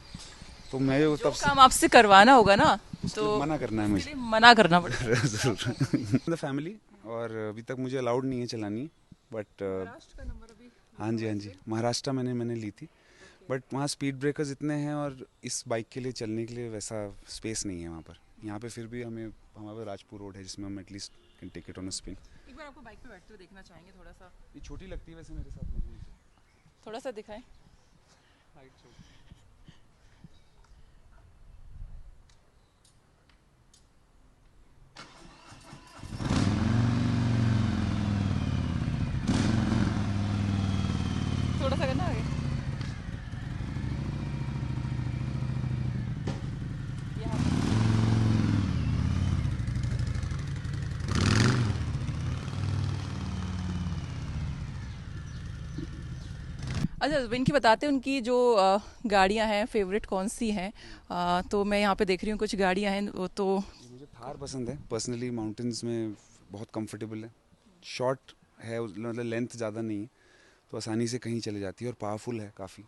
A: तो मैं
B: जो
A: तब से
B: काम आपसे करवाना होगा ना, तो
A: मना करना है मुझे,
B: मना करना पड़ेगा।
A: ज़रूर। फैमिली, और अभी तक मुझे अलाउड नहीं है चलानी, बट हाँ जी, हाँ जी, महाराष्ट्र मैंने ली थी, बट वहाँ स्पीड ब्रेकर्स इतने हैं और इस बाइक के लिए चलने के लिए वैसा स्पेस नहीं है वहाँ पर। यहाँ पे फिर भी हमारे राजपुर रोड है जिसमें हम at least can take it on a spin.
B: एक बार आपको बाइक पे बैठते हुए देखना चाहेंगे, थोड़ा सा।
A: ये छोटी लगती है वैसे मेरे साथ में,
B: थोड़ा सा दिखाएं। थोड़ा सा करना आगे। यहाँ पे। अच्छा जुबिन की बताते हैं उनकी जो गाड़ियां हैं फेवरेट कौन सी हैं। तो मैं यहाँ पे देख रही हूँ कुछ गाड़ियां हैं वो तो।
A: मुझे थार पसंद है पर्सनली, माउंटेन्स में बहुत कंफर्टेबल है, शॉर्ट है, मतलब लेंथ ज़्यादा नहीं है, तो आसानी से कहीं चले जाती है, और पावरफुल है काफ़ी,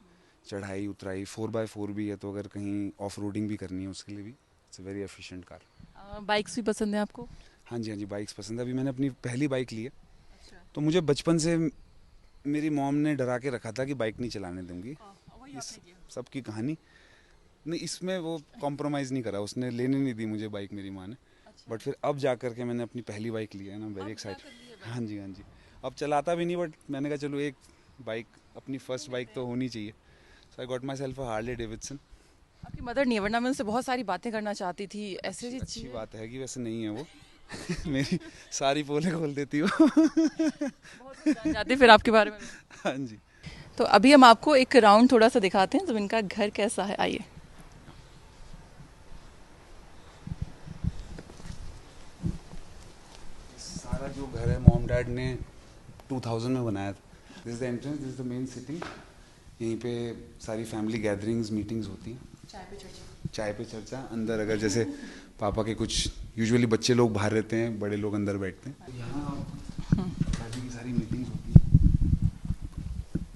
A: चढ़ाई उतराई 4x4 भी है, तो अगर कहीं ऑफ रोडिंग भी करनी है उसके लिए भी it's a very efficient car.
B: Bikes भी पसंद है आपको?
A: हाँ जी, हाँ जी, बाइक्स पसंद है। अभी मैंने अपनी पहली बाइक ली है,
B: अच्छा।
A: तो मुझे बचपन से मेरी मॉम ने डरा के रखा था कि बाइक नहीं चलाने दूंगी।
B: वही
A: इस
B: आपने किया।
A: सबकी कहानी नहीं, इसमें वो कॉम्प्रोमाइज़ नहीं करा, उसने लेने नहीं दी मुझे बाइक मेरी माँ ने।
B: अच्छा।
A: बट फिर अब जा कर के मैंने अपनी पहली बाइक ली है ना, वेरी
B: अब जा
A: एक्साइटेड।
B: कर लिए बाइक?
A: हाँ जी, हाँ जी। अब चलाता भी नहीं, बट मैंने कहा चलो एक बाइक, अपनी
B: ले
A: फर्स्ट बाइक
B: लेते
A: तो
B: हैं।
A: होनी चाहिए। So I got myself a Harley Davidson.
B: आपकी मदर नहीं है, वरना मैं उनसे बहुत सारी बातें करना चाहती थी ऐसी
A: अच्छी
B: ऐसी
A: अच्छी
B: चीज़ें।
A: बात है कि वैसे नहीं है वो। मेरी सारी पोलें खोल देती हो।
B: बहुत कुछ जान जाती फिर आपके बारे में लोग।
A: हाँ जी।
B: तो अभी हम आपको एक राउंड थोड़ा सा दिखाते हैं जुबिन का घर कैसा है, आइए।
A: सारा जो घर है मॉम डैड ने 2000 में बनाया था। This is the entrance, this is the main sitting. यहीं पे सारी फैमिली गैदरिंग्स मीटिंग्स होती हैं।
B: चाय पे चर्चा।
A: चाय पे चर्चा अंदर, अगर जैसे पापा के कुछ, यूजुअली बच्चे लोग बाहर रहते हैं, बड़े लोग अंदर बैठते हैं, तो यहाँ शादी की सारी मीटिंग्स होती है।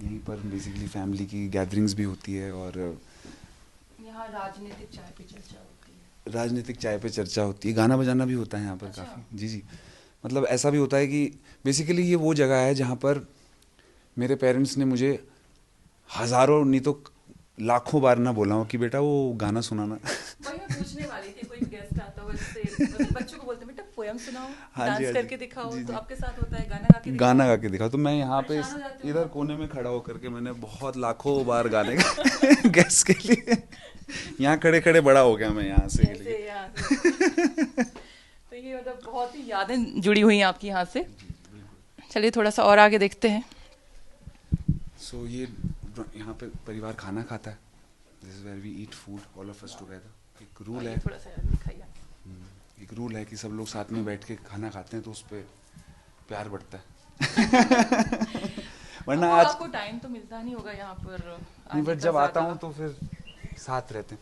A: यहीं पर बेसिकली फैमिली की गैदरिंग्स भी होती है, और
B: यहाँ राजनीतिक चाय पे चर्चा होती है।
A: राजनीतिक चाय पे चर्चा होती है, गाना बजाना भी होता है यहाँ पर।
B: अच्छा।
A: काफ़ी जी जी, मतलब ऐसा भी होता है कि बेसिकली ये वो जगह है जहाँ पर मेरे पेरेंट्स ने मुझे हज़ारों नहीं तो लाखों बार ना बोला हो कि बेटा वो गाना सुनाना।
B: वही मैं पूछने वाली थी, कोई गेस्ट आता हो जैसे मतलब बच्चों को बोलते हैं बेटा पोयम सुनाओ,
A: हाँ जी,
B: डांस
A: हाँ जी,
B: करके दिखाओ,
A: जी
B: तो
A: जी,
B: आपके साथ होता है गाना गा के दिखाओ?
A: गाना गा के दिखा। तो मैं यहाँ पे
B: परेशान हो जाते हो
A: इधर
B: आप?
A: कोने में खड़ा होकर के मैंने बहुत लाखों बार गाने का गैस के लिए यहाँ खड़े खड़े बड़ा हो गया मैं यहाँ से के
B: ऐसे
A: लिए।
B: यहाँ से। तो ये मतलब बहुत ही यादें जुड़ी हुई हैं आपकी यहाँ से। चलिए थोड़ा सा और आगे देखते हैं।
A: सो ये यहाँ पे परिवार खाना खाता है, this is where we eat food all of us together. एक रूल है,
B: थोड़ा सा यार दिखाइए।
A: एक रूल है कि सब लोग साथ में बैठ के खाना खाते हैं, तो उस पर प्यार बढ़ता है। वरना आज
B: आपको टाइम तो मिलता नहीं होगा यहाँ पर
A: नहीं,
B: आने
A: बट
B: का
A: जब आता
B: ज़्यादा।
A: हूँ तो फिर साथ रहते हैं।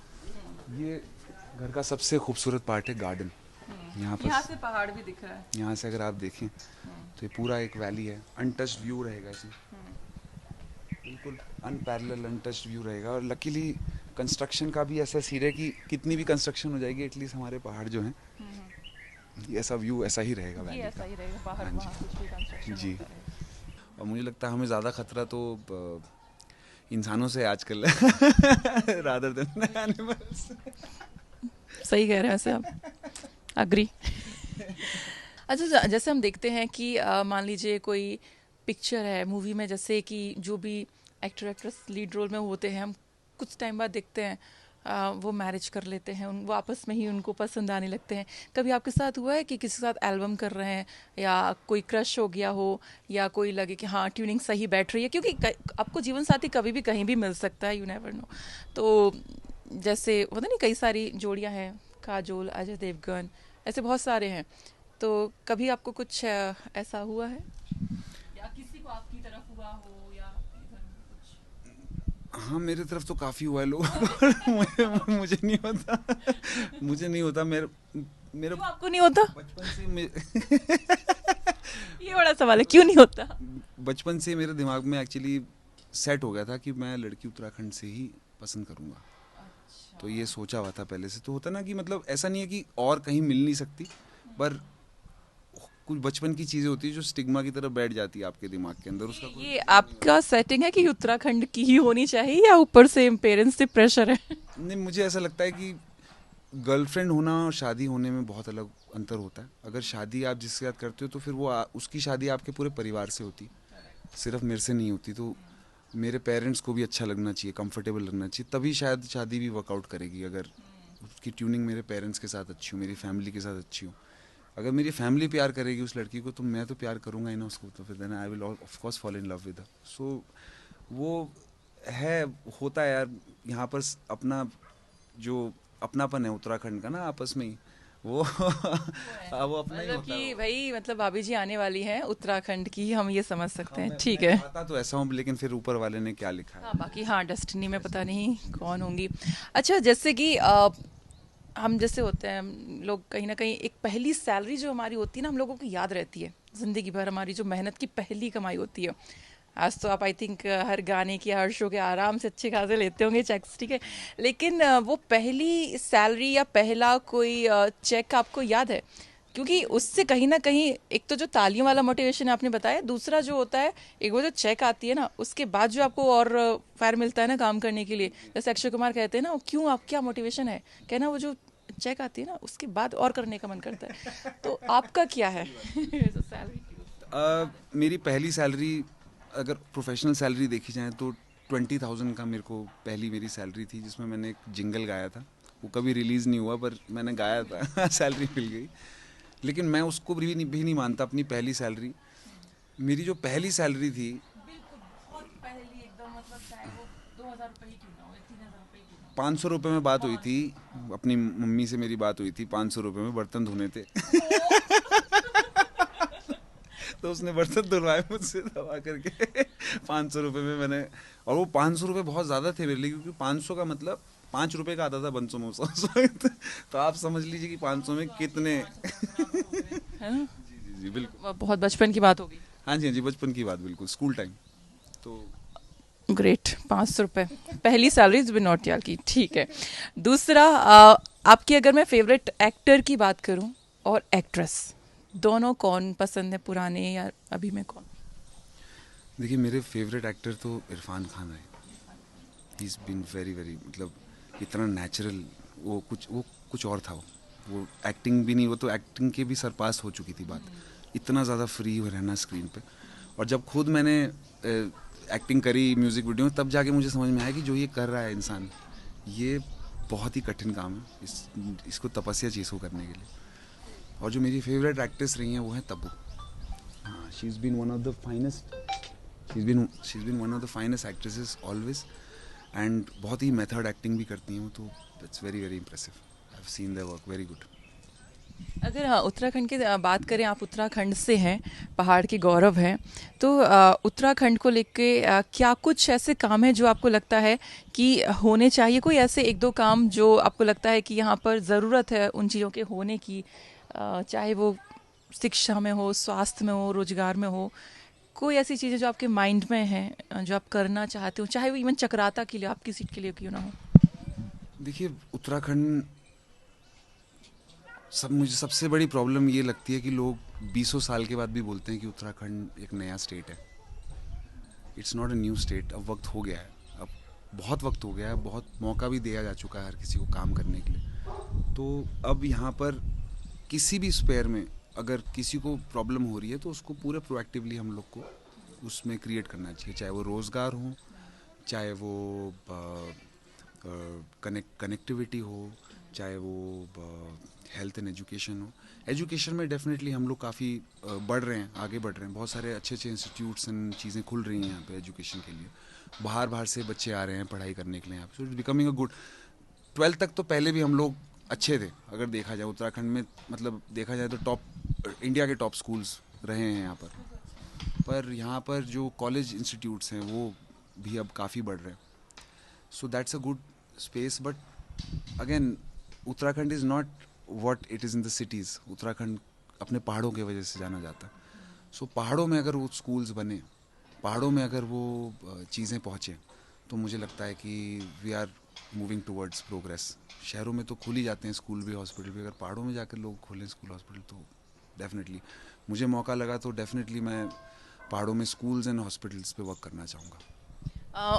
A: ये घर का सबसे खूबसूरत पार्ट है गार्डन। यहाँ
B: यहाँ
A: पर
B: से पहाड़ भी दिख रहा है।
A: यहाँ से अगर आप देखें तो ये पूरा एक वैली है, अनटच्ड व्यू रहेगा इसमें, बिल्कुल अनपैरेलल अनटच्ड व्यू रहेगा। और लकीली कंस्ट्रक्शन का भी ऐसा सीन है कि कितनी भी कंस्ट्रक्शन हो जाएगी, एटलीस्ट हमारे पहाड़ जो हैं, ये ऐसा व्यू ऐसा ही रहेगा
B: ये
A: वैली
B: ऐसा
A: का।
B: ही रहेगा, बाहर
A: हाँ
B: वहाँ कुछ भी कंस्ट्रक्शन
A: जी,
B: होता है।
A: और मुझे लगता है हमें ज़्यादा खतरा तो इंसानों से आजकल रादर देन एनिमल्स।
B: सही कह रहे हैं वैसे आप, अग्री। अच्छा जैसे हम देखते हैं कि मान लीजिए कोई पिक्चर है मूवी में, जैसे कि जो भी एक्टर एक्ट्रेस लीड रोल में होते हैं, हम कुछ टाइम बाद देखते हैं वो मैरिज कर लेते हैं, वो आपस में ही उनको पसंद आने लगते हैं। कभी आपके साथ हुआ है कि किसी के साथ एल्बम कर रहे हैं या कोई क्रश हो गया हो, या कोई लगे कि हाँ ट्यूनिंग सही बैठ रही है, क्योंकि आपको जीवन साथी कभी भी कहीं भी मिल सकता है, यू नेवर नो। तो जैसे होता नहीं, कई सारी जोड़ियां हैं, काजोल, अजय देवगन, ऐसे बहुत सारे हैं। तो कभी आपको कुछ ऐसा हुआ है या किसी को आपकी तरफ हुआ हो या इधर कुछ?
A: हाँ, मेरे तरफ तो काफ़ी हुआ है लोग, पर मुझे नहीं होता, मुझे नहीं होता। मेरा
B: क्यों आपको नहीं होता?
A: बचपन से
B: ये बड़ा सवाल है, क्यों नहीं होता?
A: बचपन से मेरे दिमाग में एक्चुअली सेट हो गया था कि मैं लड़की उत्तराखंड से ही पसंद करूँगा। तो ये सोचा हुआ था पहले से। तो होता ना कि मतलब ऐसा नहीं है कि और कहीं मिल नहीं सकती, पर कुछ बचपन की चीज़ें होती है जो स्टिग्मा की तरह बैठ जाती है आपके दिमाग के अंदर, उसका कोई
B: ये आपका सेटिंग है कि उत्तराखंड की ही होनी चाहिए, या ऊपर से पेरेंट्स से प्रेशर है?
A: नहीं, मुझे ऐसा लगता है कि गर्लफ्रेंड होना और शादी होने में बहुत अलग अंतर होता है। अगर शादी आप जिसके साथ करते हो तो फिर वो उसकी शादी आपके पूरे परिवार से होती, सिर्फ मेरे से नहीं होती। तो मेरे पेरेंट्स को भी अच्छा लगना चाहिए, कंफर्टेबल लगना चाहिए, तभी शायद शादी भी वर्कआउट करेगी। अगर उसकी ट्यूनिंग मेरे पेरेंट्स के साथ अच्छी हो, मेरी फैमिली के साथ अच्छी हो। अगर मेरी फैमिली प्यार करेगी उस लड़की को, तो मैं तो प्यार करूँगा ही ना उसको, तो फिर then I will of course fall in love with her. So वो है, होता है यार यहाँ पर अपना जो अपनापन है उत्तराखंड का ना आपस में ही, वो वो अपना ही
B: मतलब
A: होता है
B: कि
A: वो।
B: भाई मतलब भाभी जी आने वाली हैं उत्तराखंड की, हम ये समझ
A: हाँ,
B: सकते हैं, ठीक
A: मैं
B: है।
A: चाहता तो ऐसा हूँ, लेकिन फिर ऊपर वाले ने क्या लिखा
B: हाँ
A: है।
B: बाकी हाँ डेस्टिनी में पता नहीं कौन होंगी। अच्छा जैसे कि हम जैसे होते हैं हम लोग कहीं ना कहीं एक पहली सैलरी जो हमारी होती है ना, हम लोगों को याद रहती है ज़िंदगी भर, हमारी जो मेहनत की पहली कमाई होती है। आज तो आप आई थिंक हर गाने की हर शो के आराम से अच्छे खासे लेते होंगे चेक्स, ठीक है। लेकिन वो पहली सैलरी या पहला कोई चेक आपको याद है? क्योंकि उससे कहीं ना कहीं एक तो जो तालियों वाला मोटिवेशन आपने बताया, दूसरा जो होता है एक वो जो चेक आती है ना, उसके बाद जो आपको और फायर मिलता है ना काम करने के लिए, जैसे अक्षय कुमार कहते हैं ना, वो क्यों आप क्या मोटिवेशन है, कहना वो जो चेक आती है ना उसके बाद और करने का मन करता है। तो आपका क्या है?
A: सही बात
B: सैलरी।
A: मेरी पहली सैलरी, अगर प्रोफेशनल सैलरी देखी जाए तो 20,000 का मेरे को पहली मेरी सैलरी थी, जिसमें मैंने एक जिंगल गाया था। वो कभी रिलीज़ नहीं हुआ, पर मैंने गाया था सैलरी मिल गई। लेकिन मैं उसको भी नहीं मानता अपनी पहली सैलरी। मेरी जो पहली सैलरी थी,
B: बिल्कुल बहुत पहली एकदम, मतलब चाहे वो 2,000 रुपये ही क्यों ना हो या 3,000 रुपये ही क्यों ना
A: 500 रुपये में बात
B: हो,
A: हुई थी।
B: बहुत। हाँ।
A: अपनी मम्मी से मेरी बात हुई थी, 500 रुपये में बर्तन धोने थे। तो उसने बर्तन धुलवाए मुझसे दबा करके 500 रुपये में मैंने। और वो 500 रुपये बहुत ज़्यादा थे मेरे लिए, क्योंकि 500 का मतलब 5 रुपये का आता था बन समोसा उस वक्त। तो आप समझ लीजिए कि 500 में कितने।
B: है ना?
A: जी जी जी बिल्कुल।
B: बहुत बचपन की बात होगी।
A: हाँ जी हाँ जी, बचपन की बात, बिल्कुल स्कूल टाइम। तो
B: ग्रेट, 500 रुपये पहली सैलरी विनोद यार की, ठीक है। दूसरा आपकी अगर मैं फेवरेट एक्टर की बात करूं और एक्ट्रेस, दोनों कौन पसंद है, पुराने या अभी में कौन?
A: देखिए, मेरे फेवरेट एक्टर तो इरफान खान है। He is been very very, मतलब इतना नेचुरल। वो कुछ और था। वो एक्टिंग भी नहीं, वो तो एक्टिंग के भी सरपास हो चुकी थी बात। इतना ज़्यादा फ्री हो रहना स्क्रीन पे। और जब खुद मैंने एक्टिंग करी म्यूज़िक वीडियो में, तब जाके मुझे समझ में आया कि जो ये कर रहा है इंसान, ये बहुत ही कठिन काम है। इसको तपस्या चाहिए इसको करने के लिए। और जो मेरी फेवरेट एक्ट्रेस रही हैं वो हैं तब्बू। हाँ, she is been one of the finest, she is been one of the finest actresses always. And बहुत ही मेथड एक्टिंग भी करती हैं वो, तो it's very very impressive. I have seen their work, very good.
B: अगर हाँ उत्तराखंड की बात करें, आप उत्तराखंड से हैं, पहाड़ के गौरव हैं, तो उत्तराखंड को लेके क्या कुछ ऐसे काम है जो आपको लगता है कि होने चाहिए? कोई ऐसे एक दो काम जो आपको लगता है कि यहाँ पर ज़रूरत है उन चीज़ों के होने की, चाहे वो शिक्षा में हो, स्वास्थ्य में हो, रोजगार में हो, कोई ऐसी चीज़ें जो आपके माइंड में हैं, जो आप करना चाहते हो, चाहे वो इवन चक्राता के लिए, आपकी सीट के लिए क्यों ना हो?
A: देखिए, उत्तराखंड, मुझे सबसे बड़ी प्रॉब्लम ये लगती है कि लोग 20 साल के बाद भी बोलते हैं कि उत्तराखंड एक नया स्टेट है। It's not a new state. अब वक्त हो गया है। अब बहुत वक्त हो गया है, बहुत मौका भी दिया जा चुका है हर किसी को काम करने के लिए। तो अब यहाँ पर किसी भी स्पेयर में अगर किसी को प्रॉब्लम हो रही है, तो उसको पूरे प्रोएक्टिवली हम लोग को उसमें क्रिएट करना चाहिए। चाहे वो रोज़गार हो, चाहे वो कनेक्टिविटी हो, चाहे वो हेल्थ एंड एजुकेशन हो। एजुकेशन में डेफिनेटली हम लोग काफ़ी बढ़ रहे हैं, आगे बढ़ रहे हैं। बहुत सारे अच्छे अच्छे इंस्टीट्यूट्स एंड चीज़ें खुल रही हैं यहाँ पे एजुकेशन के लिए। बाहर बाहर से बच्चे आ रहे हैं पढ़ाई करने के लिए यहाँ पे। So it's becoming a good. 12th तक तो पहले भी हम लोग अच्छे थे, अगर देखा जाए उत्तराखंड में। मतलब देखा जाए तो इंडिया के टॉप स्कूल्स रहे हैं यहाँ पर यहाँ पर जो कॉलेज इंस्टीट्यूट्स हैं वो भी अब काफ़ी बढ़ रहे हैं। So that's a good space. But again, Uttarakhand is not what it is in the cities. Uttarakhand अपने पहाड़ों की वजह से जाना जाता है। सो पहाड़ों में अगर वो स्कूल्स बने, पहाड़ों में अगर वो चीज़ें पहुँचें, तो मुझे लगता है कि we are moving towards progress. शहरों में तो खुल ही जाते हैं स्कूल भी, हॉस्पिटल भी। अगर पहाड़ों में जाकर लोग खोलें स्कूल हॉस्पिटल, तो डेफिनेटली, मुझे मौका लगा तो डेफिनेटली मैं पहाड़ों में स्कूल्स एंड हॉस्पिटल्स पे वर्क करना चाहूँगा।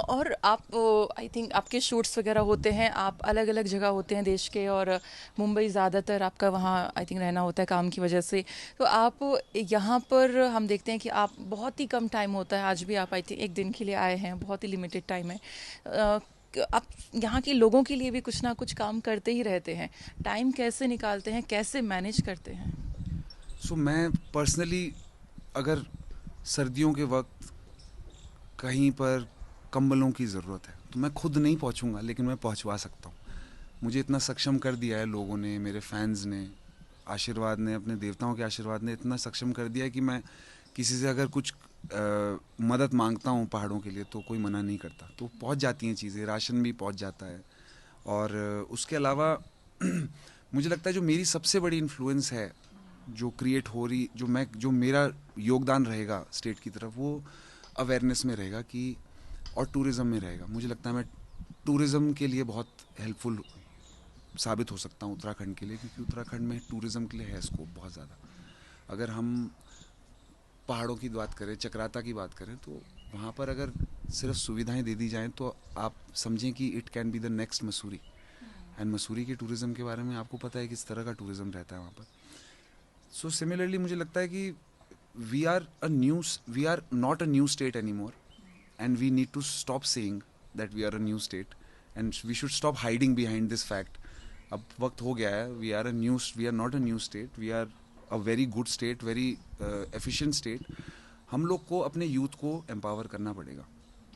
B: और आप आई थिंक आपके शूट्स वगैरह होते हैं, आप अलग अलग जगह होते हैं देश के, और मुंबई ज़्यादातर आपका वहाँ आई थिंक रहना होता है काम की वजह से। तो आप यहाँ पर हम देखते हैं कि आप बहुत ही कम टाइम होता है, आज भी आप आई थिंक एक दिन के लिए आए हैं, बहुत ही लिमिटेड टाइम है। आप यहाँ के लोगों के लिए भी कुछ ना कुछ काम करते ही रहते हैं, टाइम कैसे निकालते हैं, कैसे मैनेज करते हैं?
A: सो मैं पर्सनली, अगर सर्दियों के वक्त कहीं पर कंबलों की ज़रूरत है, तो मैं खुद नहीं पहुंचूंगा, लेकिन मैं पहुंचवा सकता हूं। मुझे इतना सक्षम कर दिया है लोगों ने, मेरे फैंस ने, आशीर्वाद ने, अपने देवताओं के आशीर्वाद ने इतना सक्षम कर दिया है कि मैं किसी से अगर कुछ मदद मांगता हूँ पहाड़ों के लिए तो कोई मना नहीं करता, तो पहुँच जाती हैं चीज़ें, राशन भी पहुँच जाता है। और उसके अलावा मुझे लगता है जो मेरी सबसे बड़ी इन्फ्लुएंस है, जो क्रिएट हो रही, जो मेरा योगदान रहेगा स्टेट की तरफ, वो अवेयरनेस में रहेगा कि, और टूरिज़्म में रहेगा। मुझे लगता है मैं टूरिज़्म के लिए बहुत हेल्पफुल साबित हो सकता हूँ उत्तराखंड के लिए, क्योंकि उत्तराखंड में टूरिज़्म के लिए है स्कोप बहुत ज़्यादा। अगर हम पहाड़ों की बात करें, चक्राता की बात करें, तो वहाँ पर अगर सिर्फ सुविधाएं दे दी जाएं तो आप समझें कि it can be the next Mussoorie. And Mussoorie के टूरिज़्म के बारे में आपको पता है किस तरह का टूरिज़्म रहता है वहाँ पर। सो सिमिलरली मुझे लगता है कि we are not a new state any more, and we need to stop saying that we are a new state, and we should stop hiding behind this fact. अब वक्त हो गया है, we are not a new state, we are a very good state, very efficient state. हम लोग को अपने youth को एम्पावर करना पड़ेगा,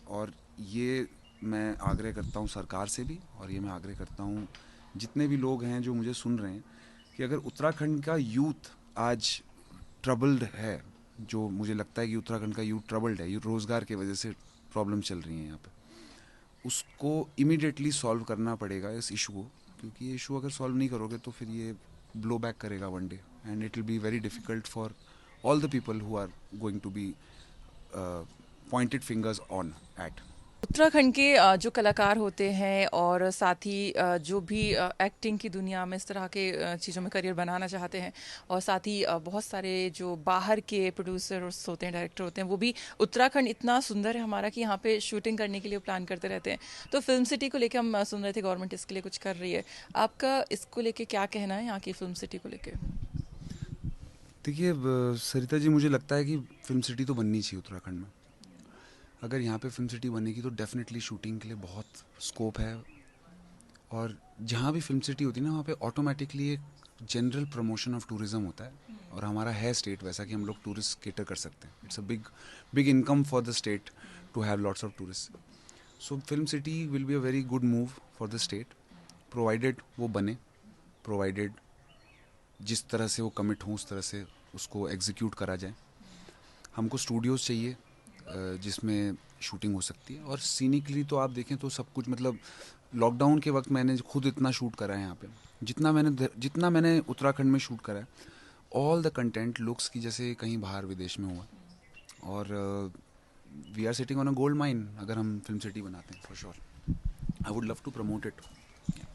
A: और ये मैं आग्रह करता हूँ सरकार से भी, और ये मैं आग्रह करता हूँ जितने भी लोग हैं जो मुझे सुन रहे हैं, कि अगर उत्तराखंड का यूथ आज ट्रबल्ड है, जो मुझे लगता है कि उत्तराखंड का यूथ ट्रबल्ड है, ये रोज़गार की वजह से प्रॉब्लम चल रही है यहाँ पे, उसको इमीडिएटली सॉल्व करना पड़ेगा इस इशू को, क्योंकि ये इशू अगर सॉल्व नहीं करोगे तो फिर ये ब्लो बैक करेगा one day, and it will be very difficult for all the people who are going to be pointed fingers on at.
B: Uttarakhand के जो कलाकार होते हैं और साथ ही जो भी एक्टिंग की दुनिया में इस तरह के चीज़ों में करियर बनाना चाहते हैं, और साथ ही बहुत सारे जो बाहर के प्रोड्यूसर्स होते हैं, डायरेक्टर होते हैं, वो भी उत्तराखंड इतना सुंदर है हमारा कि यहाँ पे शूटिंग करने के लिए प्लान करते रहते हैं। तो फिल्म सिटी को लेकर हम सुन रहे थे गवर्नमेंट इसके लिए कुछ कर रही है, आपका इसको लेके क्या कहना है, यहाँ की फिल्म सिटी को लेके?
A: देखिए सरिता जी, मुझे लगता है कि फिल्म सिटी तो बननी चाहिए उत्तराखंड में। अगर यहाँ पे फिल्म सिटी बनेगी तो डेफिनेटली शूटिंग के लिए बहुत स्कोप है, और जहाँ भी फिल्म सिटी होती है ना, वहाँ पे ऑटोमेटिकली एक जनरल प्रमोशन ऑफ टूरिज़्म होता है, और हमारा है स्टेट वैसा कि हम लोग टूरिस्ट केटर कर सकते हैं। It's a big income for the state to have lots of tourist. So film city will be a very good move for the state, provided वो बने, प्रोवाइडेड जिस तरह से वो कमिट हों उस तरह से उसको एग्जीक्यूट करा जाए। हमको स्टूडियोज़ चाहिए जिसमें शूटिंग हो सकती है, और सीनिकली तो आप देखें तो सब कुछ, मतलब लॉकडाउन के वक्त मैंने खुद इतना शूट करा है यहाँ पे, जितना मैंने उत्तराखंड में शूट करा है, ऑल द कंटेंट लुक्स की जैसे कहीं बाहर विदेश में हुआ। और we are sitting on a gold mine अगर हम फिल्म सिटी बनाते हैं, for sure I would love to promote it.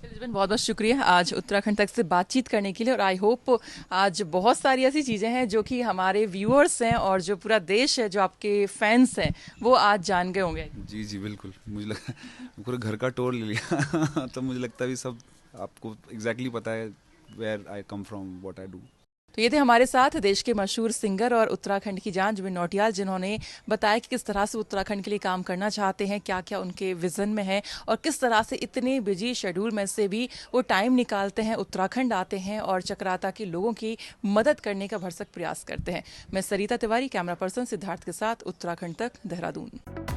B: फिलिस्बिन, बहुत बहुत शुक्रिया आज उत्तराखंड तक से बातचीत करने के लिए, और आई होप आज बहुत सारी ऐसी चीज़ें हैं जो कि हमारे व्यूअर्स हैं और जो पूरा देश है, जो आपके फैंस हैं, वो आज जान गए होंगे।
A: जी जी बिल्कुल, मुझे लगा पूरे घर का टूर ले लिया तो मुझे लगता है भी सब आपको एग्जैक्टली पता है where I come from, what I do.
B: तो ये थे हमारे साथ देश के मशहूर सिंगर और उत्तराखंड की जान जुबिन नौटियाल, जिन्होंने बताया कि किस तरह से उत्तराखंड के लिए काम करना चाहते हैं, क्या क्या उनके विजन में है, और किस तरह से इतने बिजी शेड्यूल में से भी वो टाइम निकालते हैं, उत्तराखंड आते हैं और चक्राता के लोगों की मदद करने का भरसक प्रयास करते हैं। मैं सरिता तिवारी, कैमरा पर्सन सिद्धार्थ के साथ, उत्तराखंड तक, देहरादून।